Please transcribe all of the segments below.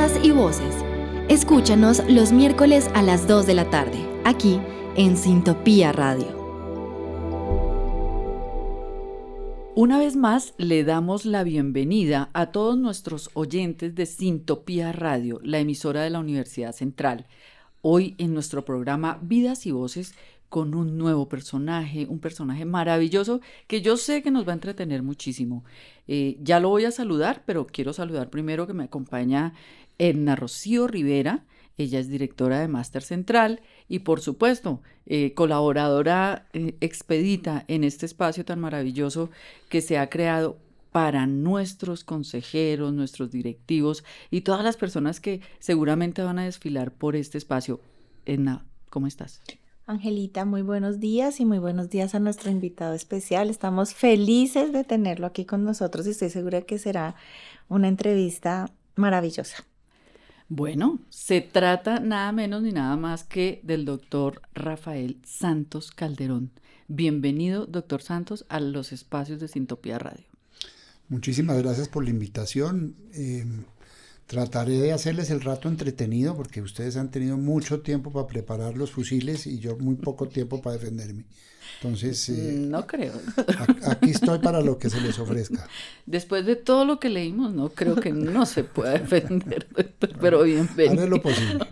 Vidas y Voces. Escúchanos los miércoles a las 2 de la tarde, aquí en Sintopía Radio. Una vez más, le damos la bienvenida a todos nuestros oyentes de Sintopía Radio, la emisora de la Universidad Central. Hoy en nuestro programa Vidas y Voces con un nuevo personaje, un personaje maravilloso que yo sé que nos va a entretener muchísimo. Ya lo voy a saludar, pero quiero saludar primero que me acompaña Edna Rocío Rivera. Ella es directora de Máster Central y, por supuesto, colaboradora expedita en este espacio tan maravilloso que se ha creado para nuestros consejeros, nuestros directivos y todas las personas que seguramente van a desfilar por este espacio. Edna, ¿cómo estás? Angelita, muy buenos días y muy buenos días a nuestro invitado especial. Estamos felices de tenerlo aquí con nosotros y estoy segura que será una entrevista maravillosa. Bueno, se trata nada menos ni nada más que del doctor Rafael Santos Calderón. Bienvenido, doctor Santos, a los espacios de Sintopía Radio. Muchísimas gracias por la invitación. Trataré de hacerles el rato entretenido porque ustedes han tenido mucho tiempo para preparar los fusiles y yo muy poco tiempo para defenderme. Entonces, no creo. Aquí estoy para lo que se les ofrezca. Después de todo lo que leímos, no creo que no se pueda defender, pero bienvenido. Haré lo posible.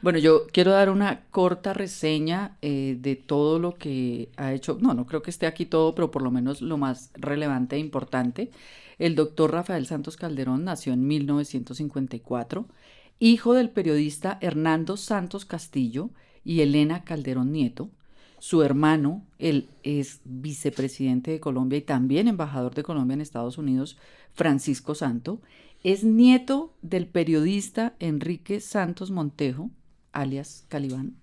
Bueno, yo quiero dar una corta reseña de todo lo que ha hecho. No creo que esté aquí todo, pero por lo menos lo más relevante e importante. El doctor Rafael Santos Calderón nació en 1954, hijo del periodista Hernando Santos Castillo y Elena Calderón Nieto. Su hermano, él es vicepresidente de Colombia y también embajador de Colombia en Estados Unidos, Francisco Santo. Es nieto del periodista Enrique Santos Montejo, alias Calibán,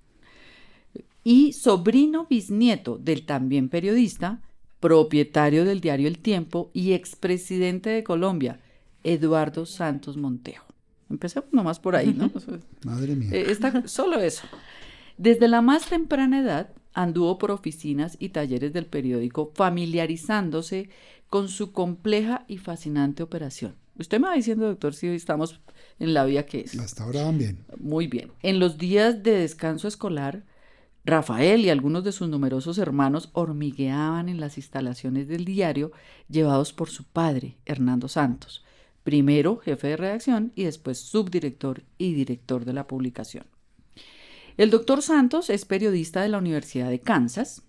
y sobrino bisnieto del también periodista, propietario del diario El Tiempo y expresidente de Colombia, Eduardo Santos Montejo. Empecemos nomás por ahí, ¿no? Madre mía. Solo eso. Desde la más temprana edad anduvo por oficinas y talleres del periódico, familiarizándose con su compleja y fascinante operación. Usted me va diciendo, doctor, si hoy estamos en la vía que es. Hasta ahora van bien. Muy bien. En los días de descanso escolar, Rafael y algunos de sus numerosos hermanos hormigueaban en las instalaciones del diario llevados por su padre, Hernando Santos, primero jefe de redacción y después subdirector y director de la publicación. El doctor Santos es periodista de la Universidad de Kansas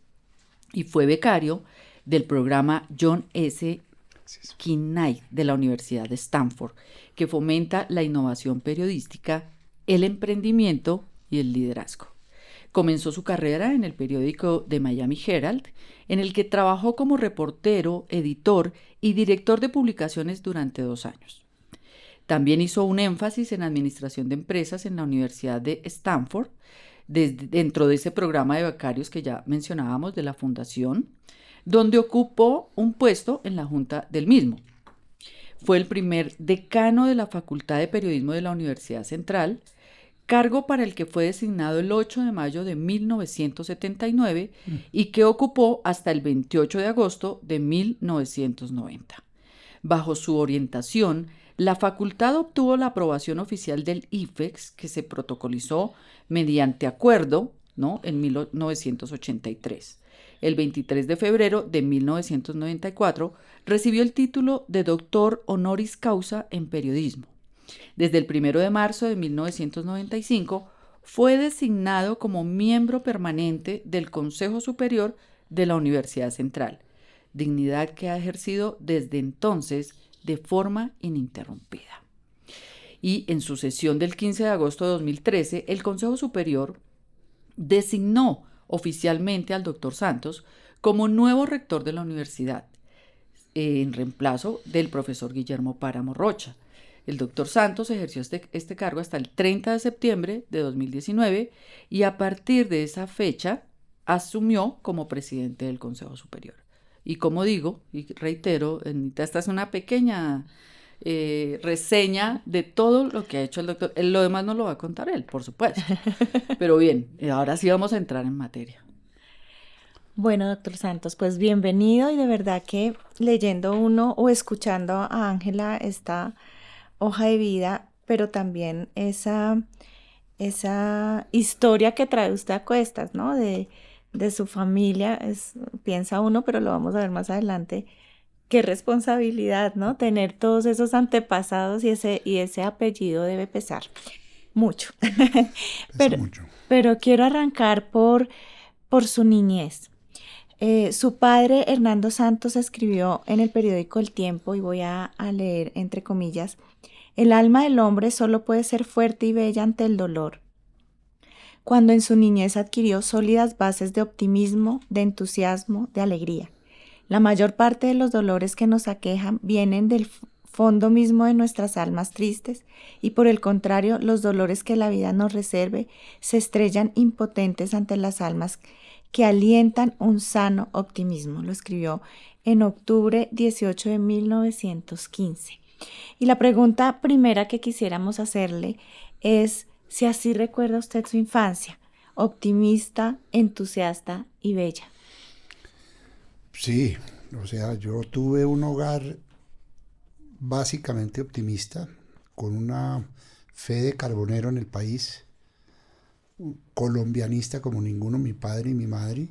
y fue becario del programa John S. Knight de la Universidad de Stanford, que fomenta la innovación periodística, el emprendimiento y el liderazgo. Comenzó su carrera en el periódico The Miami Herald, en el que trabajó como reportero, editor y director de publicaciones durante 2 años. También hizo un énfasis en administración de empresas en la Universidad de Stanford, dentro de ese programa de becarios que ya mencionábamos de la fundación, donde ocupó un puesto en la junta del mismo. Fue el primer decano de la Facultad de Periodismo de la Universidad Central, cargo para el que fue designado el 8 de mayo de 1979 y que ocupó hasta el 28 de agosto de 1990. Bajo su orientación, la facultad obtuvo la aprobación oficial del IFEX, que se protocolizó mediante acuerdo, en 1983. El 23 de febrero de 1994 recibió el título de doctor honoris causa en periodismo. Desde el 1 de marzo de 1995 fue designado como miembro permanente del Consejo Superior de la Universidad Central, dignidad que ha ejercido desde entonces de forma ininterrumpida. Y en su sesión del 15 de agosto de 2013, el Consejo Superior designó oficialmente al doctor Santos como nuevo rector de la universidad, en reemplazo del profesor Guillermo Páramo Rocha. El doctor Santos ejerció este cargo hasta el 30 de septiembre de 2019 y a partir de esa fecha asumió como presidente del Consejo Superior. Y como digo, y reitero, esta es una pequeña reseña de todo lo que ha hecho el doctor. Lo demás no lo va a contar él, por supuesto. Pero bien, ahora sí vamos a entrar en materia. Bueno, doctor Santos, pues bienvenido y de verdad que leyendo uno o escuchando a Ángela esta hoja de vida, pero también esa historia que trae usted a cuestas, ¿no? De su familia, piensa uno, pero lo vamos a ver más adelante. Qué responsabilidad, ¿no? Tener todos esos antepasados y ese apellido debe pesar mucho. Pesa Pero, mucho. pero quiero arrancar por su niñez. Su padre, Hernando Santos, escribió en el periódico El Tiempo, y voy a leer entre comillas: el alma del hombre solo puede ser fuerte y bella ante el dolor. Cuando en su niñez adquirió sólidas bases de optimismo, de entusiasmo, de alegría. La mayor parte de los dolores que nos aquejan vienen del fondo mismo de nuestras almas tristes, y por el contrario, los dolores que la vida nos reserve se estrellan impotentes ante las almas que alientan un sano optimismo. Lo escribió en octubre 18 de 1915. Y la pregunta primera que quisiéramos hacerle es si así recuerda usted su infancia, optimista, entusiasta y bella. Sí, o sea, yo tuve un hogar básicamente optimista, con una fe de carbonero en el país, colombianista como ninguno, mi padre y mi madre,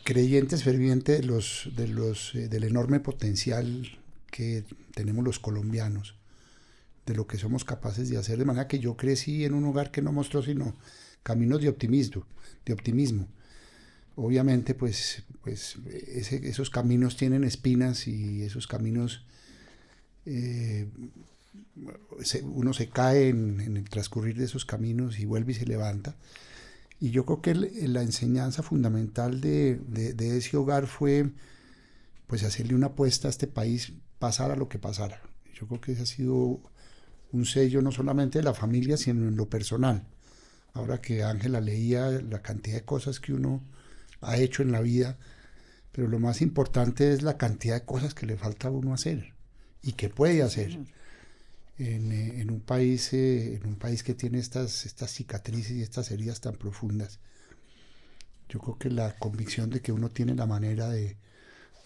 creyentes fervientes del enorme potencial que tenemos los colombianos, de lo que somos capaces de hacer, de manera que yo crecí en un hogar que no mostró sino caminos de optimismo. Obviamente, pues esos caminos tienen espinas, y esos caminos uno se cae en el transcurrir de esos caminos y vuelve y se levanta. Y yo creo que la enseñanza fundamental de ese hogar fue pues hacerle una apuesta a este país, pasara lo que pasara. Yo creo que ese ha sido un sello no solamente de la familia, sino en lo personal. Ahora que Ángela leía la cantidad de cosas que uno ha hecho en la vida, pero lo más importante es la cantidad de cosas que le falta a uno hacer y que puede hacer en un país que tiene estas cicatrices y estas heridas tan profundas. Yo creo que la convicción de que uno tiene la manera de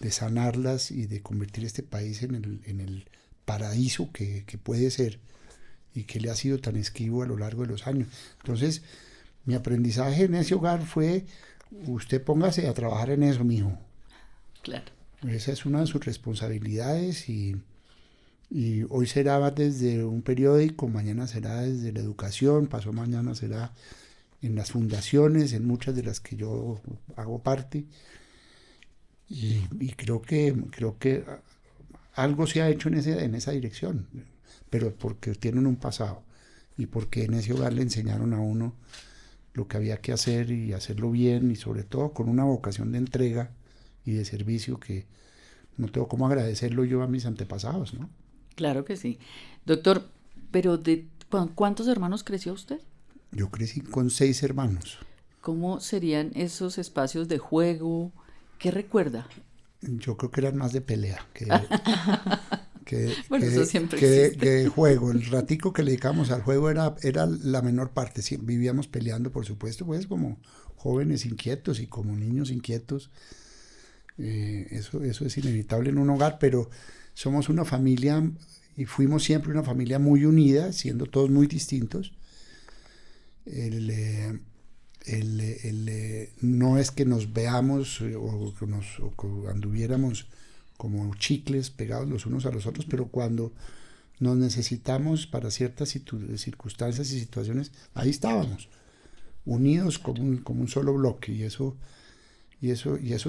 sanarlas y de convertir este país en el paraíso que puede ser, y que le ha sido tan esquivo a lo largo de los años. Entonces, mi aprendizaje en ese hogar fue: usted póngase a trabajar en eso, mijo. Claro. Esa es una de sus responsabilidades, y hoy será desde un periódico, mañana será desde la educación, pasó mañana será en las fundaciones, en muchas de las que yo hago parte, y creo que algo se ha hecho en esa dirección, pero porque tienen un pasado y porque en ese hogar le enseñaron a uno lo que había que hacer y hacerlo bien, y sobre todo con una vocación de entrega y de servicio que no tengo cómo agradecerlo yo a mis antepasados, ¿no? Claro que sí. Doctor, pero ¿cuántos hermanos creció usted? Yo crecí con 6 hermanos. ¿Cómo serían esos espacios de juego? ¿Qué recuerda? Yo creo que eran más de pelea Bueno, eso siempre que existe. de juego. El ratico que le dedicamos al juego era la menor parte. Sí, vivíamos peleando, por supuesto, pues como jóvenes inquietos y como niños inquietos. Eso es inevitable en un hogar, pero somos una familia, y fuimos siempre una familia muy unida, siendo todos muy distintos. No es que nos veamos o que anduviéramos como chicles pegados los unos a los otros, pero cuando nos necesitamos para ciertas circunstancias y situaciones, ahí estábamos, unidos como un solo bloque, y eso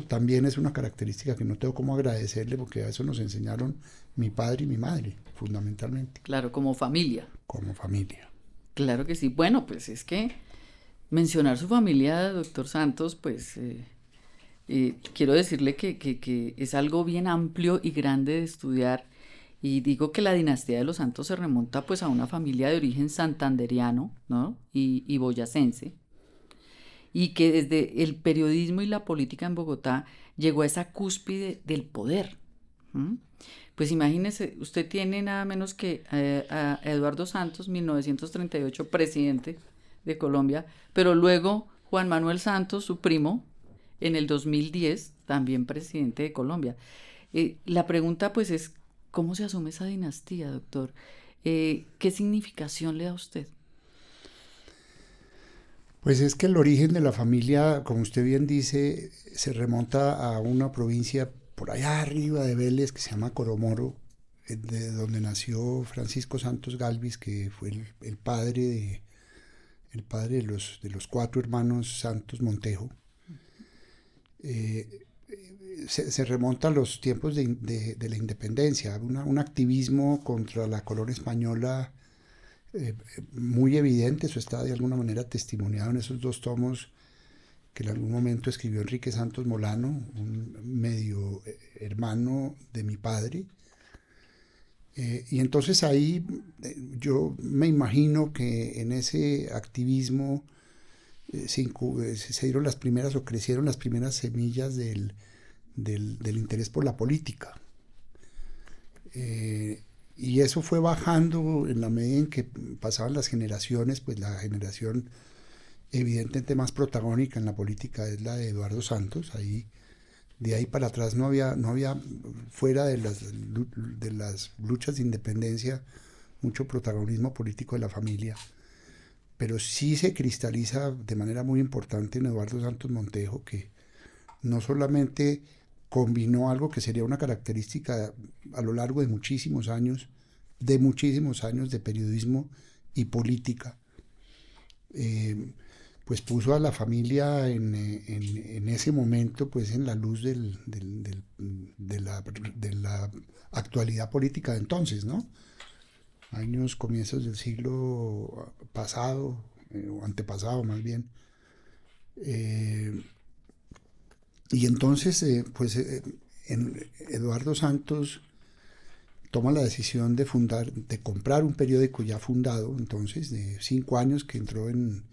también es una característica que no tengo cómo agradecerle, porque a eso nos enseñaron mi padre y mi madre, fundamentalmente. Claro, como familia. Como familia. Claro que sí. Bueno, pues es que mencionar su familia, doctor Santos, pues quiero decirle que es algo bien amplio y grande de estudiar, y digo que la dinastía de los Santos se remonta pues a una familia de origen santanderiano, ¿no? y boyacense, y que desde el periodismo y la política en Bogotá llegó a esa cúspide del poder. Pues imagínese, usted tiene nada menos que a Eduardo Santos, 1938, presidente de Colombia, pero luego Juan Manuel Santos, su primo, en el 2010, también presidente de Colombia. La pregunta pues es, ¿cómo se asume esa dinastía, doctor? ¿Qué significación le da a usted? Pues es que el origen de la familia, como usted bien dice, se remonta a una provincia por allá arriba de Vélez que se llama Coromoro, de donde nació Francisco Santos Galvis, que fue el padre de los cuatro hermanos Santos Montejo. Se remonta a los tiempos de la independencia, un activismo contra la corona española muy evidente. Eso está de alguna manera testimoniado en esos dos tomos que en algún momento escribió Enrique Santos Molano, un medio hermano de mi padre. Y entonces ahí yo me imagino que en ese activismo se dieron las primeras o crecieron las primeras semillas del interés por la política. Y eso fue bajando en la medida en que pasaban las generaciones. Pues la generación evidentemente más protagónica en la política es la de Eduardo Santos. De ahí para atrás no había fuera de las luchas de independencia, mucho protagonismo político de la familia. Pero sí se cristaliza de manera muy importante en Eduardo Santos Montejo, que no solamente combinó algo que sería una característica a lo largo de muchísimos años de periodismo y política, pues puso a la familia en ese momento pues en la luz de la actualidad política de entonces, ¿no? Comienzos del siglo pasado, o antepasado más bien. Y entonces, Eduardo Santos toma la decisión de comprar un periódico ya fundado, entonces, de 5 años, que entró en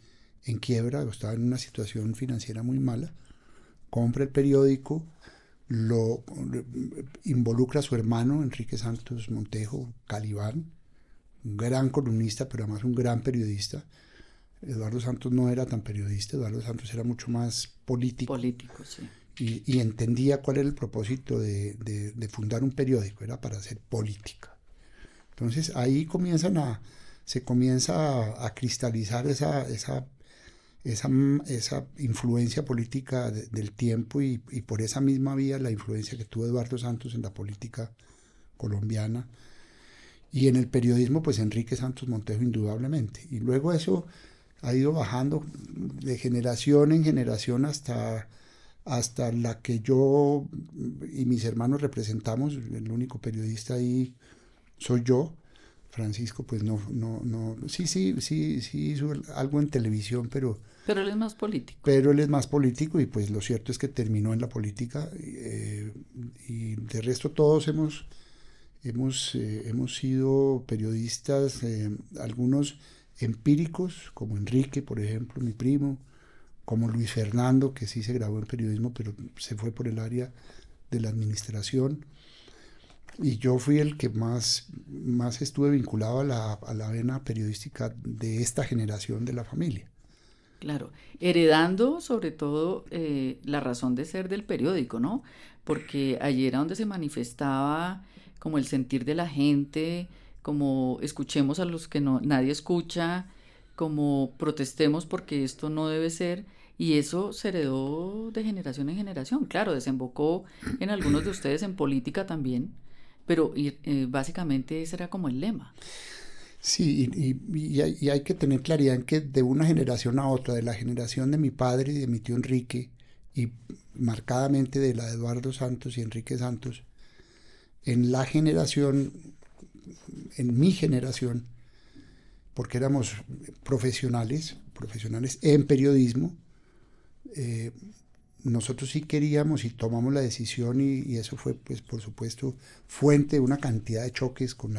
quiebra, o estaba en una situación financiera muy mala. Compra el periódico, lo involucra a su hermano, Enrique Santos Montejo Calibán, un gran columnista, pero además un gran periodista. Eduardo Santos no era tan periodista, Eduardo Santos era mucho más político. Político, sí. Y entendía cuál era el propósito de fundar un periódico, era para hacer política. Entonces ahí se comienza a cristalizar esa influencia política del tiempo, y por esa misma vía la influencia que tuvo Eduardo Santos en la política colombiana. Y en el periodismo, pues Enrique Santos Montejo indudablemente. Y luego eso ha ido bajando de generación en generación hasta la que yo y mis hermanos representamos. El único periodista ahí soy yo. Francisco pues no, sí hizo algo en televisión, pero él es más político. Pero él es más político, y pues lo cierto es que terminó en la política, y de resto todos hemos sido periodistas, algunos empíricos, como Enrique, por ejemplo, mi primo, como Luis Fernando, que sí se graduó en periodismo, pero se fue por el área de la administración. Y yo fui el que más estuve vinculado a la vena periodística de esta generación de la familia. Claro, heredando sobre todo la razón de ser del periódico, ¿no? Porque allí era donde se manifestaba como el sentir de la gente, como escuchemos a los que nadie escucha, como protestemos porque esto no debe ser, y eso se heredó de generación en generación. Claro, desembocó en algunos de ustedes en política también, pero básicamente ese era como el lema. Sí, y hay que tener claridad en que de una generación a otra, de la generación de mi padre y de mi tío Enrique, y marcadamente de la de Eduardo Santos y Enrique Santos, en mi generación, porque éramos profesionales en periodismo, nosotros sí queríamos y tomamos la decisión, y eso fue, pues, por supuesto, fuente de una cantidad de choques con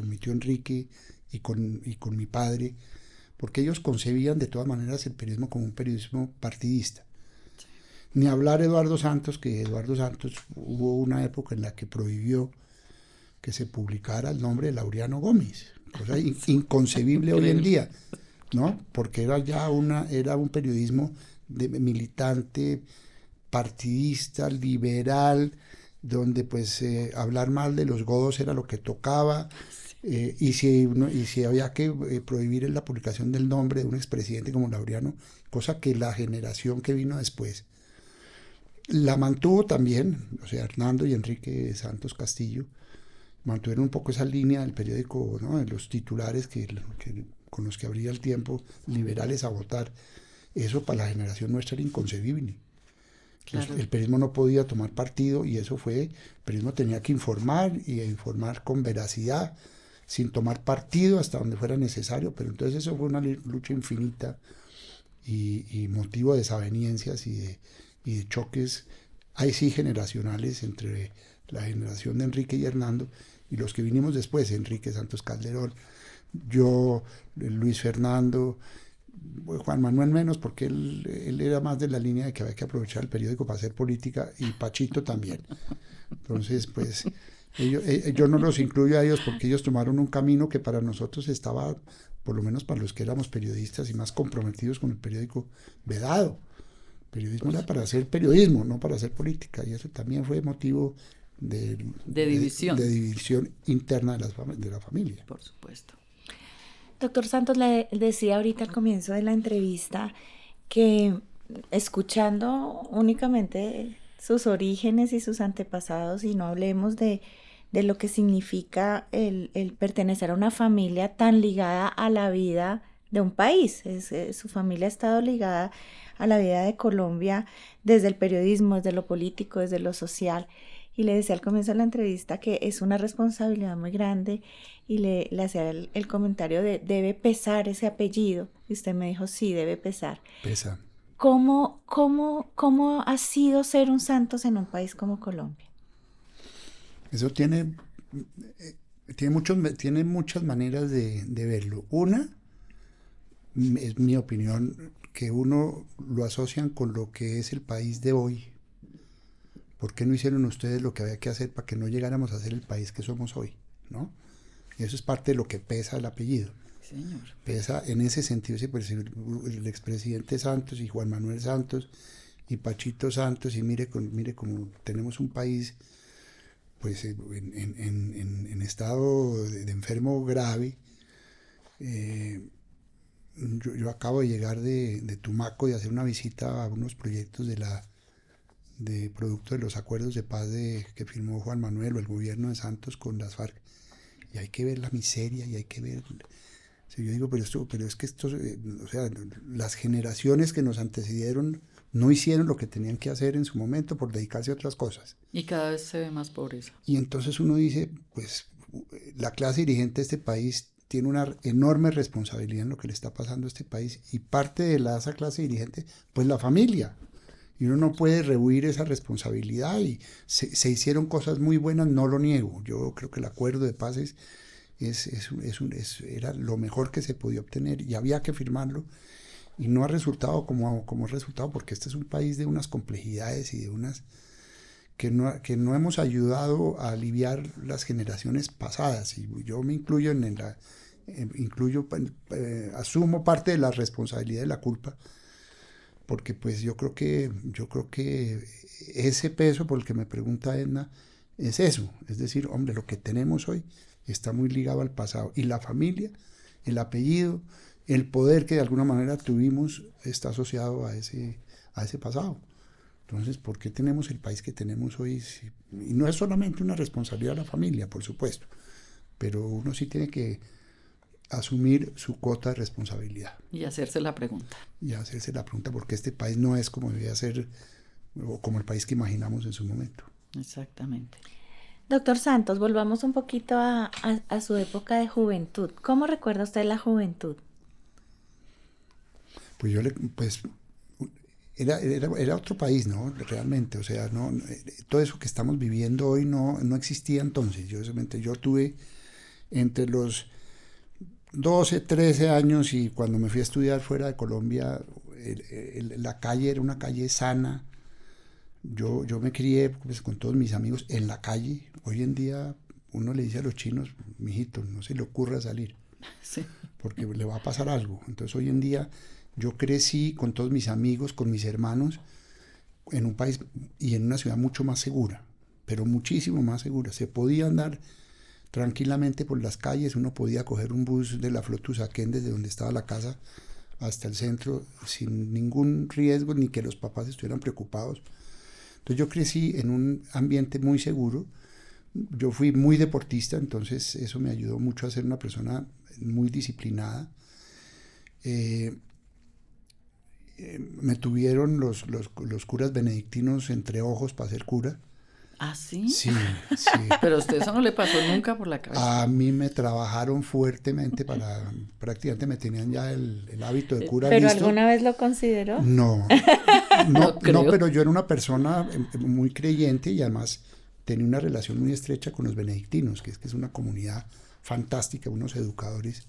mi tío Enrique y con mi padre, porque ellos concebían de todas maneras el periodismo como un periodismo partidista. Ni hablar Eduardo Santos, que Eduardo Santos hubo una época en la que prohibió que se publicara el nombre de Laureano Gómez, cosa inconcebible hoy en día, ¿no? Porque era un periodismo militante, partidista, liberal, donde pues hablar mal de los godos era lo que tocaba, y si había que prohibir la publicación del nombre de un expresidente como Laureano, cosa que la generación que vino después la mantuvo también, o sea, Hernando y Enrique Santos Castillo mantuvieron un poco esa línea del periódico, ¿no? De los titulares con los que abría El Tiempo, liberales a votar. Eso para la generación nuestra era inconcebible. Claro. El periodismo no podía tomar partido y eso fue, el periodismo tenía que informar y informar con veracidad, sin tomar partido hasta donde fuera necesario, pero entonces eso fue una lucha infinita y motivo de desavenencias y de choques, ahí sí generacionales, entre la generación de Enrique y Hernando y los que vinimos después, Enrique Santos Calderón, yo, Luis Fernando, Juan Manuel menos, porque él era más de la línea de que había que aprovechar el periódico para hacer política, y Pachito también. Entonces, pues, yo no los incluyo a ellos porque ellos tomaron un camino que para nosotros estaba, por lo menos para los que éramos periodistas y más comprometidos con el periódico, vedado. Periodismo era para hacer periodismo, no para hacer política, y eso también fue motivo de división interna de la familia. Por supuesto. Doctor Santos, le decía ahorita al comienzo de la entrevista que escuchando únicamente sus orígenes y sus antepasados, y no hablemos de lo que significa el pertenecer a una familia tan ligada a la vida de un país. Su familia ha estado ligada a la vida de Colombia desde el periodismo, desde lo político, desde lo social. Y le decía al comienzo de la entrevista que es una responsabilidad muy grande, y le hacía el comentario de debe pesar ese apellido. Y usted me dijo, sí, debe pesar. Pesa. ¿Cómo ha sido ser un Santos en un país como Colombia? Eso tiene muchas maneras de verlo. Una, es mi opinión, que uno lo asocian con lo que es el país de hoy. ¿Por qué no hicieron ustedes lo que había que hacer para que no llegáramos a ser el país que somos hoy? ¿No? Y eso es parte de lo que pesa el apellido. Señor. Pesa en ese sentido, el expresidente Santos y Juan Manuel Santos y Pachito Santos, y mire como tenemos un país pues en estado de enfermo grave. Yo acabo de llegar de Tumaco y hacer una visita a unos proyectos de producto de los acuerdos de paz que firmó Juan Manuel o el gobierno de Santos con las FARC, y hay que ver la miseria y hay que ver, si yo digo, pero es que esto, o sea, las generaciones que nos antecedieron no hicieron lo que tenían que hacer en su momento por dedicarse a otras cosas. Y cada vez se ve más pobreza. Y entonces uno dice, pues la clase dirigente de este país tiene una enorme responsabilidad en lo que le está pasando a este país, y parte de esa clase dirigente, pues la familia. Y uno no puede rehuir esa responsabilidad, y se hicieron cosas muy buenas, no lo niego. Yo creo que el acuerdo de paz era lo mejor que se podía obtener y había que firmarlo, y no ha resultado como ha resultado, porque este es un país de unas complejidades y de unas que no hemos ayudado a aliviar las generaciones pasadas, y yo me incluyo asumo parte de la responsabilidad de la culpa, porque pues yo creo que ese peso por el que me pregunta Edna es eso, es decir, hombre, lo que tenemos hoy está muy ligado al pasado, y la familia, el apellido, el poder que de alguna manera tuvimos está asociado a ese pasado. Entonces, ¿por qué tenemos el país que tenemos hoy? Y no es solamente una responsabilidad de la familia, por supuesto, pero uno sí tiene que asumir su cuota de responsabilidad. Y hacerse la pregunta. Porque este país no es como debía ser, o como el país que imaginamos en su momento. Exactamente. Doctor Santos, volvamos un poquito a su época de juventud. ¿Cómo recuerda usted la juventud? Pues era otro país, ¿no? Realmente, o sea, no, todo eso que estamos viviendo hoy no existía entonces. Yo tuve entre los 12, 13 años, y cuando me fui a estudiar fuera de Colombia, la calle era una calle sana. Yo me crié pues, con todos mis amigos en la calle. Hoy en día uno le dice a los chinos, mijito, no se le ocurra salir, sí, porque le va a pasar algo. Entonces hoy en día yo crecí con todos mis amigos, con mis hermanos, en un país y en una ciudad mucho más segura, pero muchísimo más segura. Se podía andar tranquilamente por las calles, uno podía coger un bus de la Flota Usaquén desde donde estaba la casa hasta el centro sin ningún riesgo ni que los papás estuvieran preocupados. Entonces yo crecí en un ambiente muy seguro. Yo fui muy deportista, entonces eso me ayudó mucho a ser una persona muy disciplinada. Me tuvieron los curas benedictinos entre ojos para ser cura. ¿Ah, sí? Sí. Pero a usted eso no le pasó nunca por la cabeza. A mí me trabajaron fuertemente prácticamente me tenían ya el hábito de cura ¿Pero listo. alguna vez lo consideró? No, No creo. pero yo era una persona muy creyente y además tenía una relación muy estrecha con los benedictinos, que es una comunidad fantástica, unos educadores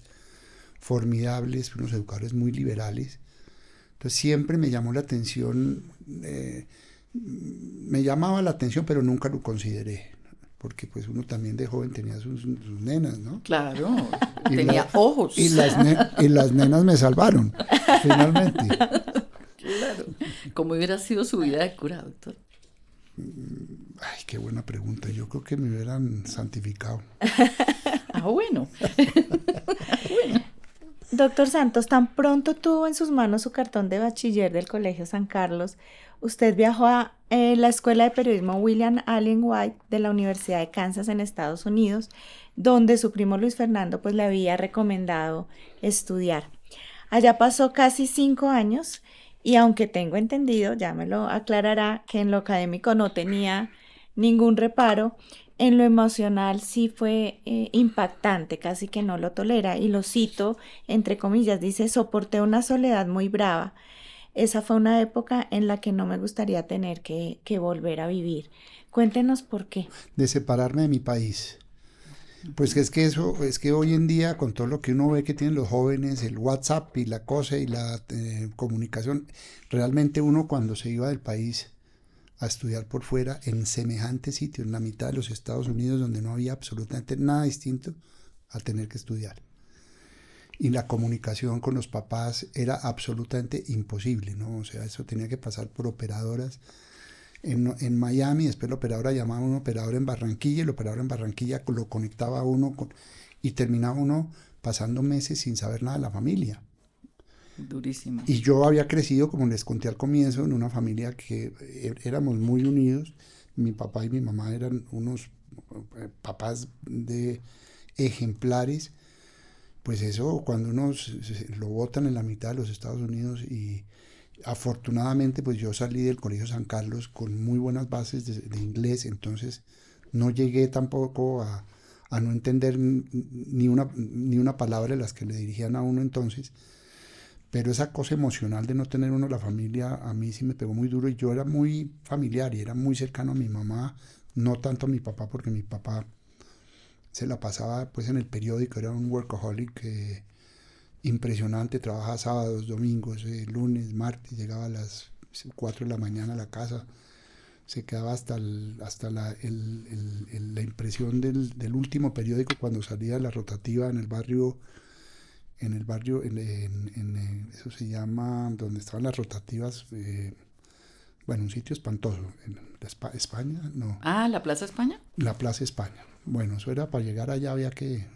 formidables, unos educadores muy liberales. Entonces siempre me llamó la atención, me llamaba la atención, pero nunca lo consideré, porque pues uno también de joven tenía sus nenas, ¿no? Claro, Y tenía ojos. Y las nenas me salvaron, finalmente. Claro. ¿Cómo hubiera sido su vida de cura, doctor? Ay, qué buena pregunta. Yo creo que me hubieran santificado. Ah, bueno. Doctor Santos, tan pronto tuvo en sus manos su cartón de bachiller del Colegio San Carlos, usted viajó a la Escuela de Periodismo William Allen White de la Universidad de Kansas en Estados Unidos, donde su primo Luis Fernando pues le había recomendado estudiar. Allá pasó casi 5 años y aunque tengo entendido, ya me lo aclarará, que en lo académico no tenía ningún reparo, en lo emocional sí fue impactante, casi que no lo tolera. Y lo cito, entre comillas, dice, soporté una soledad muy brava. Esa fue una época en la que no me gustaría tener que volver a vivir. Cuéntenos por qué. De separarme de mi país. Pues es que hoy en día, con todo lo que uno ve que tienen los jóvenes, el WhatsApp y la cosa y la comunicación, realmente uno cuando se iba del país a estudiar por fuera en semejante sitio, en la mitad de los Estados Unidos, donde no había absolutamente nada distinto a tener que estudiar. Y la comunicación con los papás era absolutamente imposible, ¿no? O sea, eso tenía que pasar por operadoras en Miami, después la operadora llamaba a un operador en Barranquilla, y el operador en Barranquilla lo conectaba a uno y terminaba uno pasando meses sin saber nada de la familia. Durísimo. Y yo había crecido, como les conté al comienzo, en una familia que éramos muy unidos. Mi papá y mi mamá eran unos papás de ejemplares. Pues eso, cuando uno lo botan en la mitad de los Estados Unidos y afortunadamente pues yo salí del Colegio San Carlos con muy buenas bases de inglés, entonces no llegué tampoco a no entender ni una palabra de las que le dirigían a uno entonces. Pero esa cosa emocional de no tener uno la familia, a mí sí me pegó muy duro y yo era muy familiar y era muy cercano a mi mamá, no tanto a mi papá, porque mi papá se la pasaba pues en el periódico, era un workaholic impresionante, trabajaba sábados, domingos, lunes, martes, llegaba a las 4 de la mañana a la casa, se quedaba hasta la impresión del último periódico cuando salía la rotativa en el barrio, eso se llama, donde estaban las rotativas, bueno, un sitio espantoso, en España, no. Ah, ¿la Plaza España? La Plaza España. Bueno, eso era para llegar allá, había que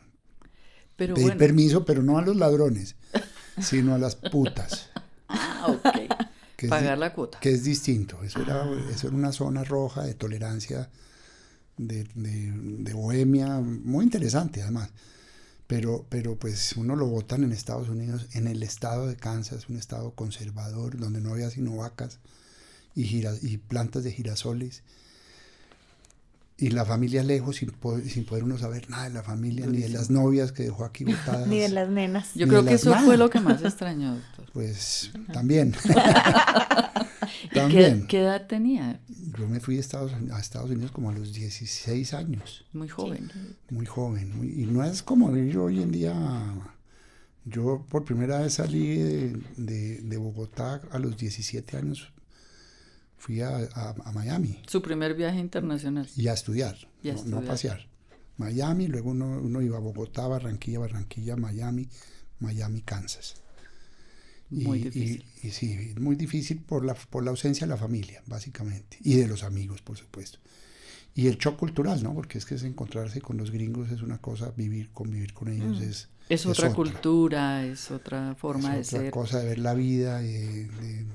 Pero pedir bueno. permiso, pero no a los ladrones, sino a las putas. Ah, ok. Pagar la cuota. Que es distinto, eso era una zona roja de tolerancia, de bohemia, muy interesante además. Pero pues uno lo votan en Estados Unidos, en el estado de Kansas, un estado conservador, donde no había sino vacas y plantas de girasoles. Y la familia lejos, sin poder uno saber nada de la familia, ni de las novias que dejó aquí botadas. Ni de las nenas. Yo creo que eso nada. fue lo que más extrañó, doctor. Pues también. ¿Qué edad tenía? Yo me fui a Estados Unidos como a los 16 años. Muy joven. Muy joven. Y no es como yo hoy en día. Yo por primera vez salí de Bogotá a los 17 años. Fui a Miami. Su primer viaje internacional. Y a estudiar, no a pasear. Miami, luego uno iba a Bogotá, Barranquilla, Miami, Kansas. Muy difícil. Y sí, muy difícil por la ausencia de la familia, básicamente, y de los amigos, por supuesto. Y el shock cultural, ¿no? Porque es que encontrarse con los gringos es una cosa, convivir con ellos es otra cultura, es otra forma de es otra ser. cosa de ver la vida.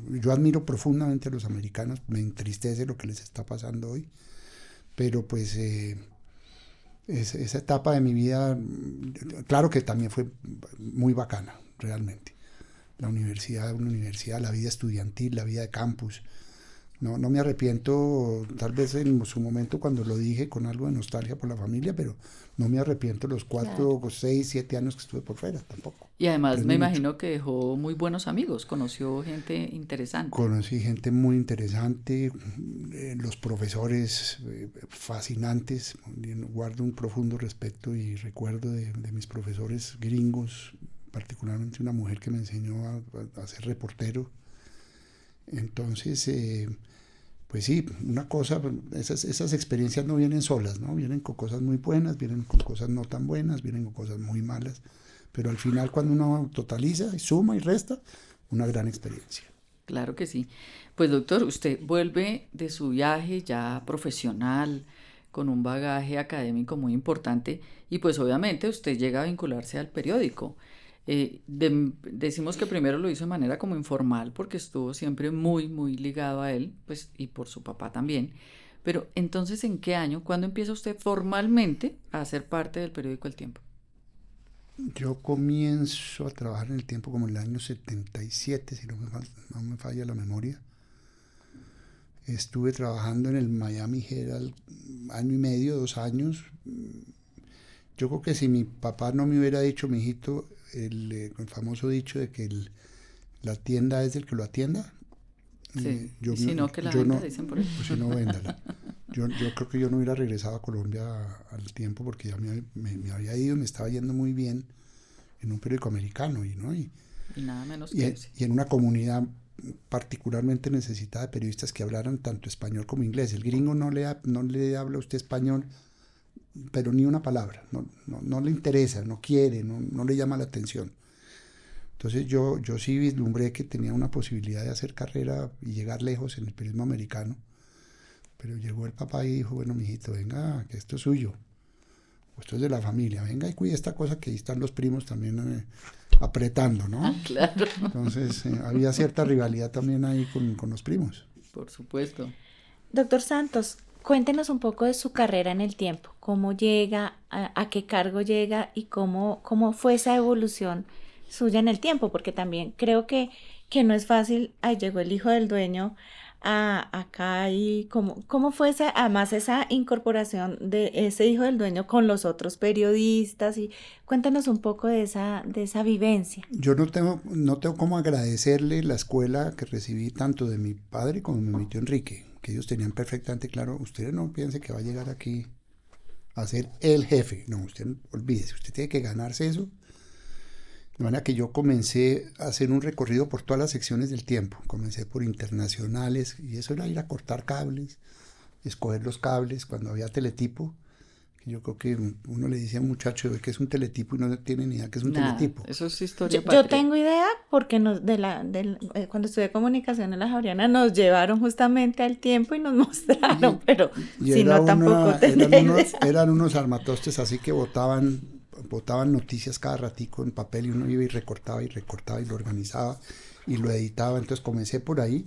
Yo admiro profundamente a los americanos, me entristece lo que les está pasando hoy, pero pues esa etapa de mi vida, claro que también fue muy bacana, realmente. Una universidad, la vida estudiantil, la vida de campus. No me arrepiento, tal vez en su momento cuando lo dije con algo de nostalgia por la familia, pero no me arrepiento los 4, 6, 7 años que estuve por fuera, tampoco. Y además Aprendí me mucho. imagino que dejó muy buenos amigos, conoció gente interesante. Conocí gente muy interesante, los profesores fascinantes, guardo un profundo respeto y recuerdo de mis profesores gringos, particularmente una mujer que me enseñó a ser reportero. Entonces, pues sí, una cosa, esas experiencias no vienen solas, ¿no? Vienen con cosas muy buenas, vienen con cosas no tan buenas, vienen con cosas muy malas, pero al final cuando uno totaliza y suma y resta, una gran experiencia. Claro que sí. Pues doctor, usted vuelve de su viaje ya profesional, con un bagaje académico muy importante y pues obviamente usted llega a vincularse al periódico. Decimos que primero lo hizo de manera como informal porque estuvo siempre muy ligado a él, pues y por su papá también. Pero entonces, ¿en qué año, cuándo empieza usted formalmente a ser parte del periódico El Tiempo? Yo comienzo a trabajar en El Tiempo como en el año 77, si no me falla la memoria. Estuve trabajando en el Miami Herald año y medio, 2 años. Yo creo que si mi papá no me hubiera dicho, mijito, el famoso dicho de que la tienda es del que lo atienda. Sí, y si no, que la venda, dicen por ahí. Pues si no, véndala. Yo creo que yo no hubiera regresado a Colombia al tiempo porque ya me había ido, me estaba yendo muy bien en un periódico americano y nada menos que ese. Y en una comunidad particularmente necesitada de periodistas que hablaran tanto español como inglés. El gringo no le habla a usted español, pero ni una palabra, no le interesa, no quiere, no le llama la atención. Entonces yo sí vislumbré que tenía una posibilidad de hacer carrera y llegar lejos en el periodismo americano, pero llegó el papá y dijo, bueno, mijito, venga, que esto es suyo, esto es de la familia, venga y cuide esta cosa, que ahí están los primos también apretando, ¿no? Ah, claro. Entonces había cierta rivalidad también ahí con los primos. Por supuesto. Doctor Santos, cuéntenos un poco de su carrera en El Tiempo, cómo llega, a qué cargo llega y cómo fue esa evolución suya en El Tiempo, porque también creo que no es fácil, ahí llegó el hijo del dueño acá y cómo fue además esa incorporación de ese hijo del dueño con los otros periodistas y cuéntanos un poco de esa vivencia. Yo no tengo cómo agradecerle la escuela que recibí tanto de mi padre como de mi tío Enrique, que ellos tenían perfectamente claro, usted no piense que va a llegar aquí a ser el jefe, no, usted olvídese, usted tiene que ganarse eso. De manera que yo comencé a hacer un recorrido por todas las secciones del Tiempo. Comencé por internacionales y eso era ir a cortar cables, escoger los cables cuando había teletipo. Yo creo que uno le dice a un muchacho que es un teletipo y no tiene ni idea que es un teletipo. Eso es historia yo tengo idea porque cuando estudié comunicación en la Javeriana nos llevaron justamente al Tiempo y nos mostraron, pero si no tampoco eran unos armatostes así que botaban noticias cada ratico en papel y uno iba y recortaba y lo organizaba y lo editaba. Entonces comencé por ahí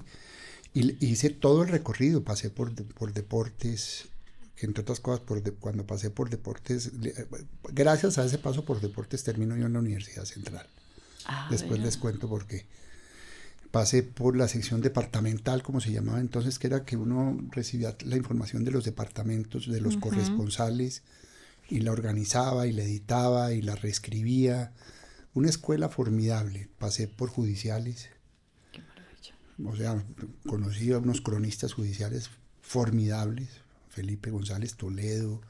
y hice todo el recorrido, pasé por deportes, que entre otras cosas cuando pasé por deportes, gracias a ese paso por deportes termino yo en la Universidad Central. Después les cuento por qué. Pasé por la sección departamental, como se llamaba entonces, que era que uno recibía la información de los departamentos, de los corresponsales, y la organizaba y la editaba y la reescribía. Una escuela formidable. Pasé por judiciales. Qué maravilla. O sea, conocí a unos cronistas judiciales formidables. Felipe González Toledo,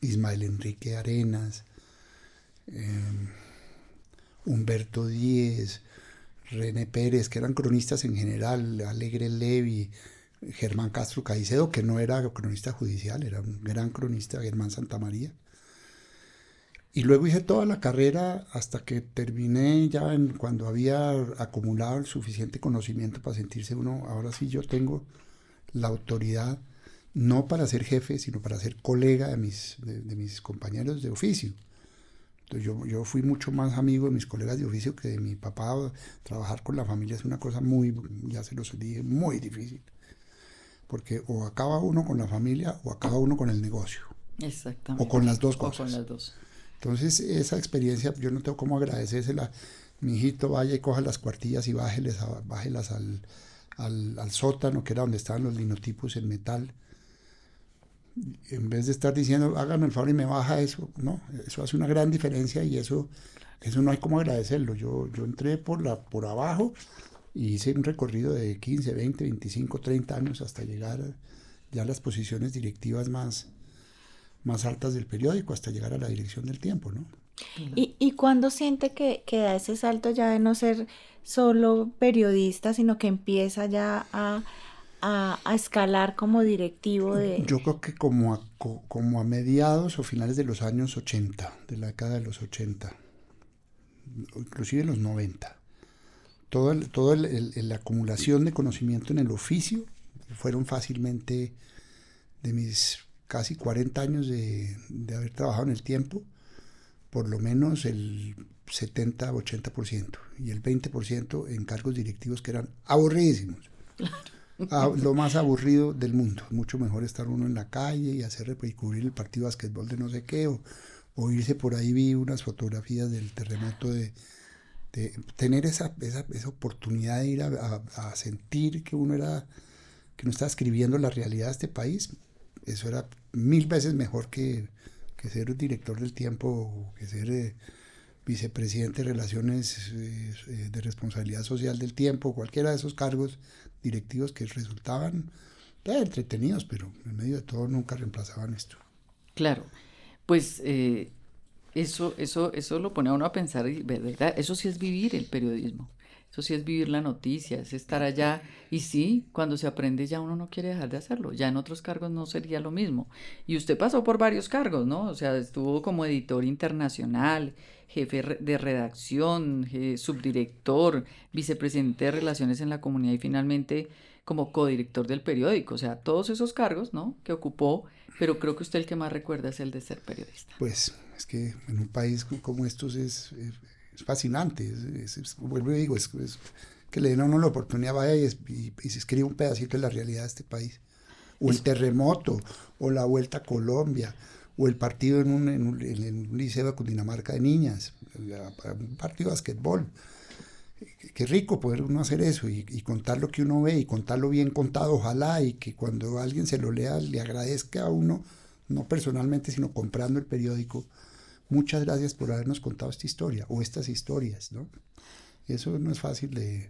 Ismael Enrique Arenas, Humberto Díez, René Pérez, que eran cronistas en general, Alegre Levy, Germán Castro Caicedo, que no era cronista judicial, era un gran cronista, Germán Santamaría. Y luego hice toda la carrera hasta que terminé ya cuando había acumulado el suficiente conocimiento para sentirse uno, ahora sí yo tengo la autoridad no para ser jefe, sino para ser colega de mis compañeros de oficio. Entonces yo fui mucho más amigo de mis colegas de oficio que de mi papá. Trabajar con la familia es una cosa muy, ya se los dije, muy difícil. Porque o acaba uno con la familia o acaba uno con el negocio. Exactamente. O con las dos cosas. O con las dos. Entonces esa experiencia yo no tengo cómo agradecérsela. Mi hijito, vaya y coja las cuartillas y bájelas al sótano, que era donde estaban los linotipos en metal. En vez de estar diciendo, hágame el favor y me baja eso, no, eso hace una gran diferencia y eso no hay cómo agradecerlo. Yo entré por abajo y hice un recorrido de 15, 20, 25, 30 años hasta llegar ya a las posiciones directivas más altas del periódico, hasta llegar a la dirección del Tiempo, ¿no? ¿Y cuándo siente que da ese salto ya de no ser solo periodista, sino que empieza ya a escalar como directivo de... Yo creo que como a mediados o finales de los años 80, de la década de los 80, inclusive los 90. La acumulación de conocimiento en el oficio fueron fácilmente de mis casi 40 años de haber trabajado en el Tiempo, por lo menos el 70-80%, y el 20% en cargos directivos que eran aburridísimos. Lo más aburrido del mundo. Mucho mejor estar uno en la calle y cubrir el partido de basquetbol de no sé qué, o irse por ahí. Vi unas fotografías del terremoto, de tener esa oportunidad de ir a sentir que uno estaba escribiendo la realidad de este país. Eso era 1000 veces mejor que ser un director del Tiempo, o que ser vicepresidente de Relaciones de Responsabilidad Social del Tiempo, cualquiera de esos cargos directivos que resultaban entretenidos, pero en medio de todo nunca reemplazaban esto. Claro, pues eso lo pone a uno a pensar, ¿verdad? Eso sí es vivir el periodismo, eso sí es vivir la noticia, es estar allá, y sí, cuando se aprende ya uno no quiere dejar de hacerlo, ya en otros cargos no sería lo mismo. Y usted pasó por varios cargos, ¿no? O sea, estuvo como editor internacional, jefe de redacción, subdirector, vicepresidente de Relaciones en la Comunidad y finalmente como codirector del periódico. O sea, todos esos cargos, ¿no?, que ocupó, pero creo que usted el que más recuerda es el de ser periodista. Pues es que en un país como estos es fascinante. Vuelvo y digo, es que le den a uno la oportunidad, vaya y se escribe un pedacito de la realidad de este país. O el terremoto, o la Vuelta a Colombia, o el partido en un liceo de Cundinamarca de niñas, un partido de basquetbol. Qué rico poder uno hacer eso y contar lo que uno ve y contarlo bien contado, ojalá, y que cuando alguien se lo lea le agradezca a uno, no personalmente, sino comprando el periódico. Muchas gracias por habernos contado esta historia o estas historias, ¿no? Eso no es fácil de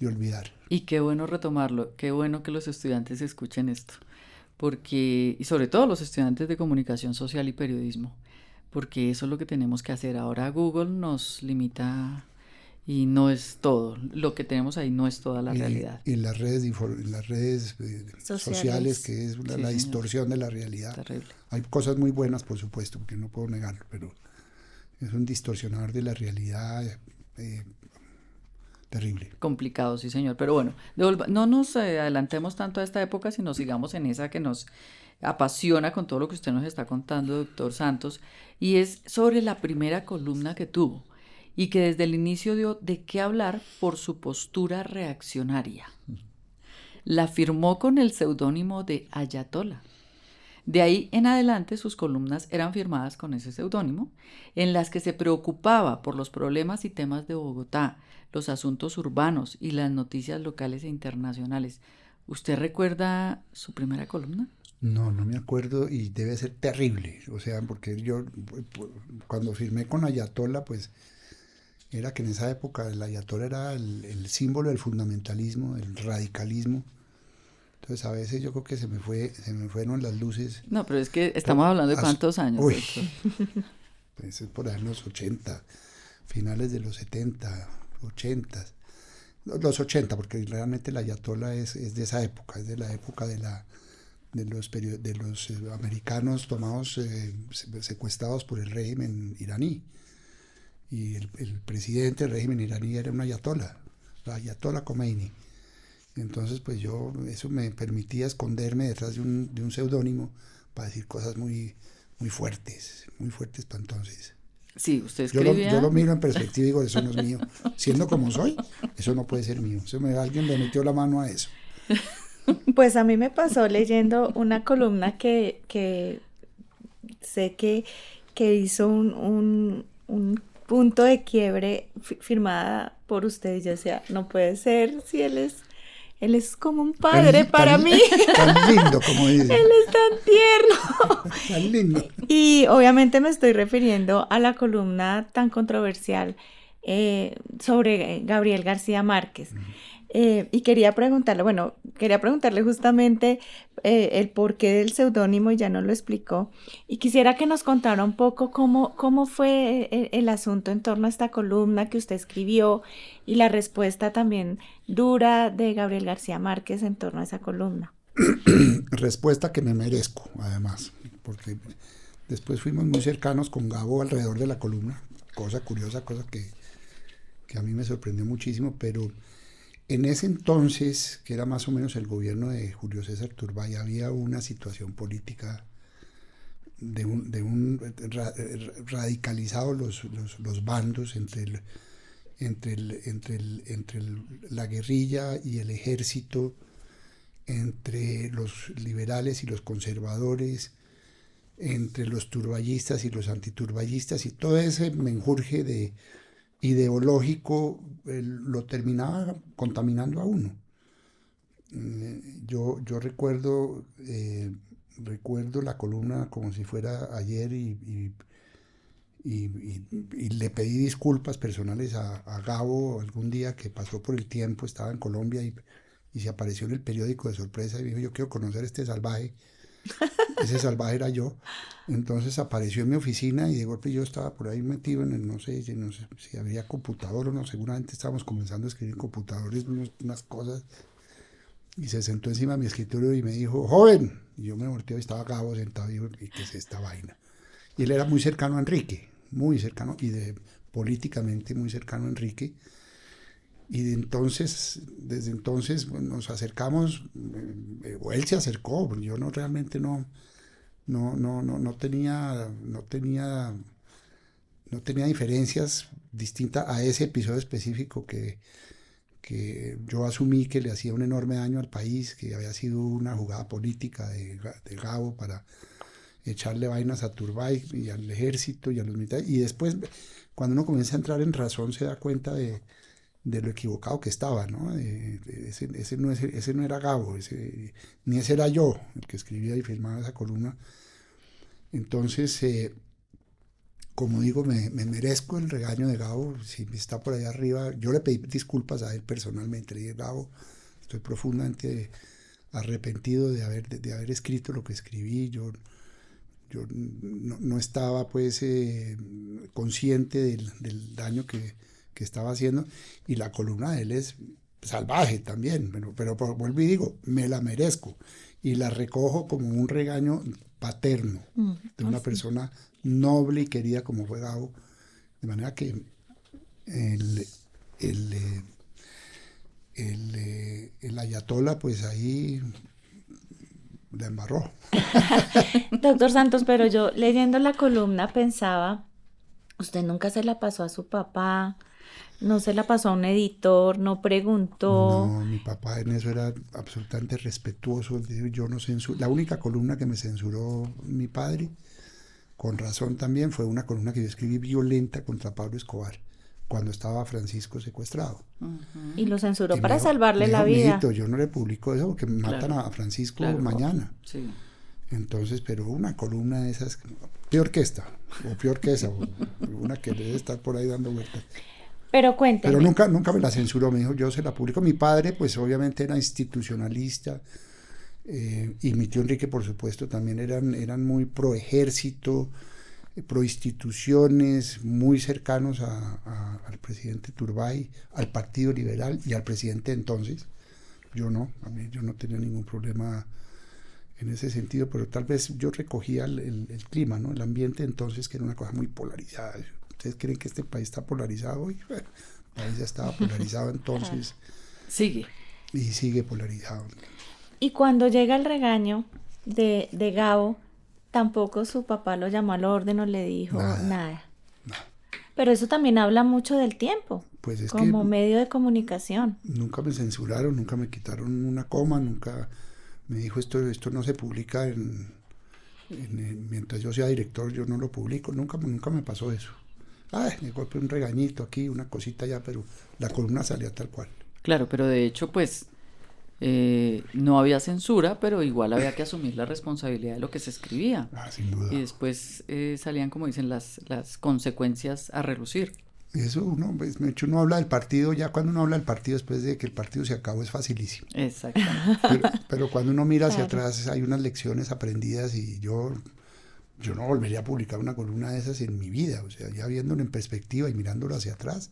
olvidar. Y qué bueno retomarlo, qué bueno que los estudiantes escuchen esto, porque, y sobre todo los estudiantes de comunicación social y periodismo, porque eso es lo que tenemos que hacer. Ahora Google nos limita y no es todo, lo que tenemos ahí no es toda la realidad. Y en las redes sociales, que es la distorsión de la realidad. Terrible. Hay cosas muy buenas, por supuesto, porque no puedo negarlo, pero es un distorsionador de la realidad terrible. Complicado, sí, señor. Pero bueno, no nos adelantemos tanto a esta época, sino sigamos en esa que nos apasiona con todo lo que usted nos está contando, doctor Santos, y es sobre la primera columna que tuvo y que desde el inicio dio de qué hablar por su postura reaccionaria. La firmó con el seudónimo de Ayatollah. De ahí en adelante sus columnas eran firmadas con ese seudónimo, en las que se preocupaba por los problemas y temas de Bogotá, los asuntos urbanos y las noticias locales e internacionales. ¿Usted recuerda su primera columna? No me acuerdo y debe ser terrible. O sea, porque yo cuando firmé con Ayatollah, pues era que en esa época el Ayatollah era el símbolo del fundamentalismo, del radicalismo. Entonces a veces yo creo que se me fueron las luces. No, pero es que estamos hablando de cuántos años. Uy, pues es por ahí en los 80, finales de los 70, 80. Los 80, porque realmente el Ayatollah es de esa época, es de la época de los americanos tomados, secuestrados por el régimen iraní. Y el presidente del régimen iraní era un ayatollah, el Ayatollah Khomeini. Entonces, pues eso me permitía esconderme detrás de un seudónimo para decir cosas muy fuertes para entonces. Sí, usted Yo escribía. lo miro en perspectiva y digo, eso no es mío. Siendo como soy, eso no puede ser mío. Alguien le metió la mano a eso. Pues a mí me pasó leyendo una columna que sé que hizo un punto de quiebre firmada por usted. Y yo decía, no puede ser si él es como un padre para mí. Tan lindo, como dice. Él es tan tierno. Tan lindo. Y obviamente me estoy refiriendo a la columna tan controversial sobre Gabriel García Márquez. Y quería preguntarle justamente el porqué del seudónimo, y ya nos lo explicó. Y quisiera que nos contara un poco cómo fue el asunto en torno a esta columna que usted escribió y la respuesta también dura de Gabriel García Márquez en torno a esa columna. Respuesta que me merezco, además, porque después fuimos muy cercanos con Gabo alrededor de la columna, cosa curiosa, cosa que a mí me sorprendió muchísimo, pero en ese entonces, que era más o menos el gobierno de Julio César Turbay, había una situación política radicalizado los bandos entre la guerrilla y el ejército, entre los liberales y los conservadores, entre los turbayistas y los antiturbayistas, y todo ese menjurje ideológico lo terminaba contaminando a uno. Yo recuerdo la columna como si fuera ayer y le pedí disculpas personales a Gabo algún día que pasó por el tiempo, estaba en Colombia y se apareció en el periódico de sorpresa y me dijo, yo quiero conocer a este salvaje. Ese salvaje era yo. Entonces apareció en mi oficina y de golpe yo estaba por ahí metido en no sé si había computador o no, seguramente estábamos comenzando a escribir en computadores unas cosas, y se sentó encima de mi escritorio y me dijo, joven, y yo me volteé y estaba Gabo sentado y digo, ¿qué es esta vaina? Y él era muy cercano a Enrique, muy cercano, y políticamente muy cercano a Enrique. Y desde entonces nos acercamos, o él se acercó, yo realmente no tenía diferencias distintas a ese episodio específico que yo asumí que le hacía un enorme daño al país, que había sido una jugada política de Gabo para echarle vainas a Turbay y al ejército y a los militares. Y después, cuando uno comienza a entrar en razón, se da cuenta de lo equivocado que estaba, ¿no? Ese no era Gabo, ni ese era yo, el que escribía y firmaba esa columna. Entonces, como digo, me merezco el regaño de Gabo, si está por allá arriba. Yo le pedí disculpas a él personalmente, le dije, Gabo, estoy profundamente arrepentido de haber escrito lo que escribí. Yo no estaba pues consciente del daño que estaba haciendo, y la columna de él es salvaje también, pero vuelvo y digo, me la merezco y la recojo como un regaño paterno de una persona noble y querida como fue Gabo, de manera que el ayatollah pues ahí la embarró. Doctor Santos, pero yo leyendo la columna pensaba, usted nunca se la pasó a su papá, no se la pasó a un editor, no preguntó. No, mi papá en eso era absolutamente respetuoso. Yo no censuro. La única columna que me censuró mi padre, con razón también, fue una columna que yo escribí violenta contra Pablo Escobar, cuando estaba Francisco secuestrado. Y lo censuró Y para me dijo, salvarle la vida. Mijito, yo no le publico eso porque matan a Francisco mañana. Sí. Entonces, pero una columna de esas, peor que esta, o peor que esa, o una que debe estar por ahí dando vueltas. Pero cuénteme. Pero nunca me la censuró, me dijo, yo se la publico. Mi padre, pues obviamente era institucionalista, y mi tío Enrique, por supuesto, también eran muy pro ejército, pro instituciones, muy cercanos al presidente Turbay, al Partido Liberal y al presidente entonces. Yo no tenía ningún problema en ese sentido, pero tal vez yo recogía el clima, ¿no? El ambiente entonces, que era una cosa muy polarizada. ¿Ustedes creen que este país está polarizado hoy? Bueno, el país ya estaba polarizado entonces. Sigue. y sigue polarizado. Y cuando llega el regaño de Gabo, tampoco su papá lo llamó al orden o le dijo nada. Pero eso también habla mucho del tiempo, Pues es como que medio de comunicación. nunca me censuraron, nunca me quitaron una coma, nunca me dijo esto no se publica mientras yo sea director, yo no lo publico, nunca me pasó eso. De golpe un regañito aquí, una cosita allá, pero la columna salía tal cual. Claro, pero de hecho, pues no había censura, pero igual había que asumir la responsabilidad de lo que se escribía. Sin duda. Y después salían, como dicen, las consecuencias a relucir. Eso de hecho uno habla del partido, ya cuando uno habla del partido después de que el partido se acabó es facilísimo. Exactamente. Pero cuando uno mira hacia Claro. atrás hay unas lecciones aprendidas y yo no volvería a publicar una columna de esas en mi vida, o sea, ya viéndolo en perspectiva y mirándolo hacia atrás,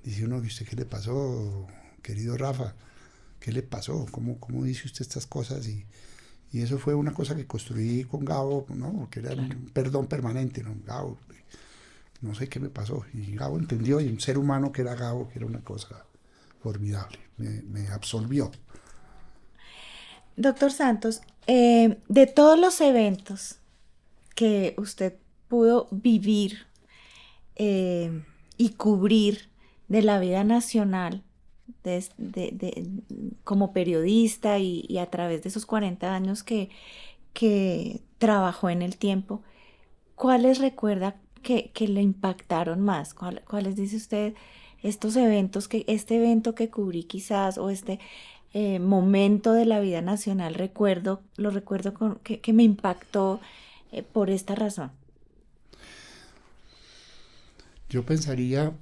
dice uno, ¿usted qué le pasó, querido Rafa? ¿Qué le pasó? ¿Cómo dice usted estas cosas? Y eso fue una cosa que construí con Gabo, ¿no? Que era un perdón permanente, ¿no? Gabo, no sé qué me pasó. Y Gabo entendió, y un ser humano que era Gabo, que era una cosa formidable, me absolvió. Doctor Santos, de todos los eventos que usted pudo vivir y cubrir de la vida nacional como periodista y a través de esos 40 años que trabajó en el tiempo, ¿cuáles recuerda que le impactaron más? ¿Cuáles dice usted, estos eventos, este evento que cubrí quizás, o este momento de la vida nacional, lo recuerdo que me impactó por esta razón? Yo pensaría